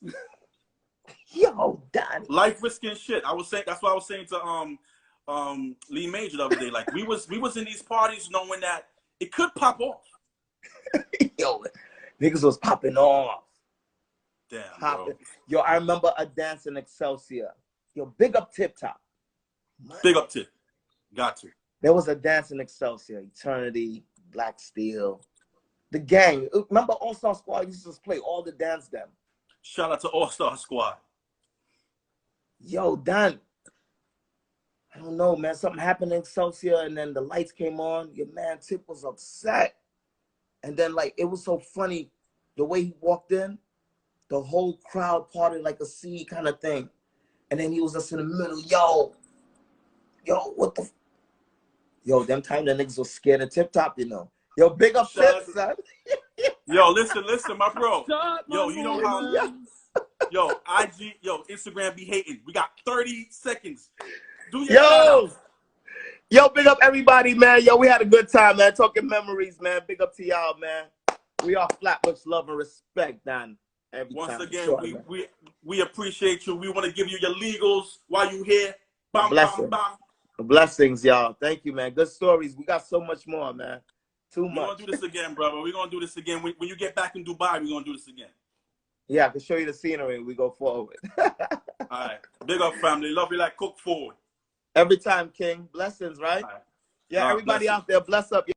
[SPEAKER 4] Yo, Donnie.
[SPEAKER 1] Life risking shit. I was saying that's what I was saying to Lee Major the other day. Like we was in these parties knowing that it could pop off.
[SPEAKER 4] Yo, niggas was popping off.
[SPEAKER 1] Damn,
[SPEAKER 4] popping. Bro. Yo, I remember a dance in Excelsior. Yo, big up Tip Top.
[SPEAKER 1] Big up Tip. Got to.
[SPEAKER 4] There was a dance in Excelsior. Eternity, Black Steel. The gang. Remember All-Star Squad used to play all the dance them.
[SPEAKER 1] Shout out to All-Star Squad.
[SPEAKER 4] Yo, Don. I don't know, man. Something happened in Excelsior, and then the lights came on. Your man Tip was upset. And then, like, it was so funny. The way he walked in, the whole crowd parted like a sea kind of thing. And then he was just in the middle. Yo, what the... Yo, them time the niggas was scared of Tip Top, you know. Yo, big up Tip, son.
[SPEAKER 1] Yo, listen, my bro. Yo, you know how... Yo, IG, Instagram be hating. We got 30 seconds. Do your
[SPEAKER 4] Yo, big up everybody, man. Yo, we had a good time, man. Talking memories, man. Big up to y'all, man. We are Flatbush love and respect, Don.
[SPEAKER 1] Once again, we appreciate you. We want to give you your legals while you here.
[SPEAKER 4] Blessings, y'all. Thank you, man. Good stories. We got so much more, man. Too much.
[SPEAKER 1] We're going to do this again, brother. We're going to do this again. When you get back in Dubai, we're going to do this again.
[SPEAKER 4] Yeah, I can show you the scenery and we go forward.
[SPEAKER 1] All right. Big up, family. Love you like cook forward.
[SPEAKER 4] Every time, King. Blessings, right?
[SPEAKER 1] Right.
[SPEAKER 4] Yeah, everybody out there, bless up.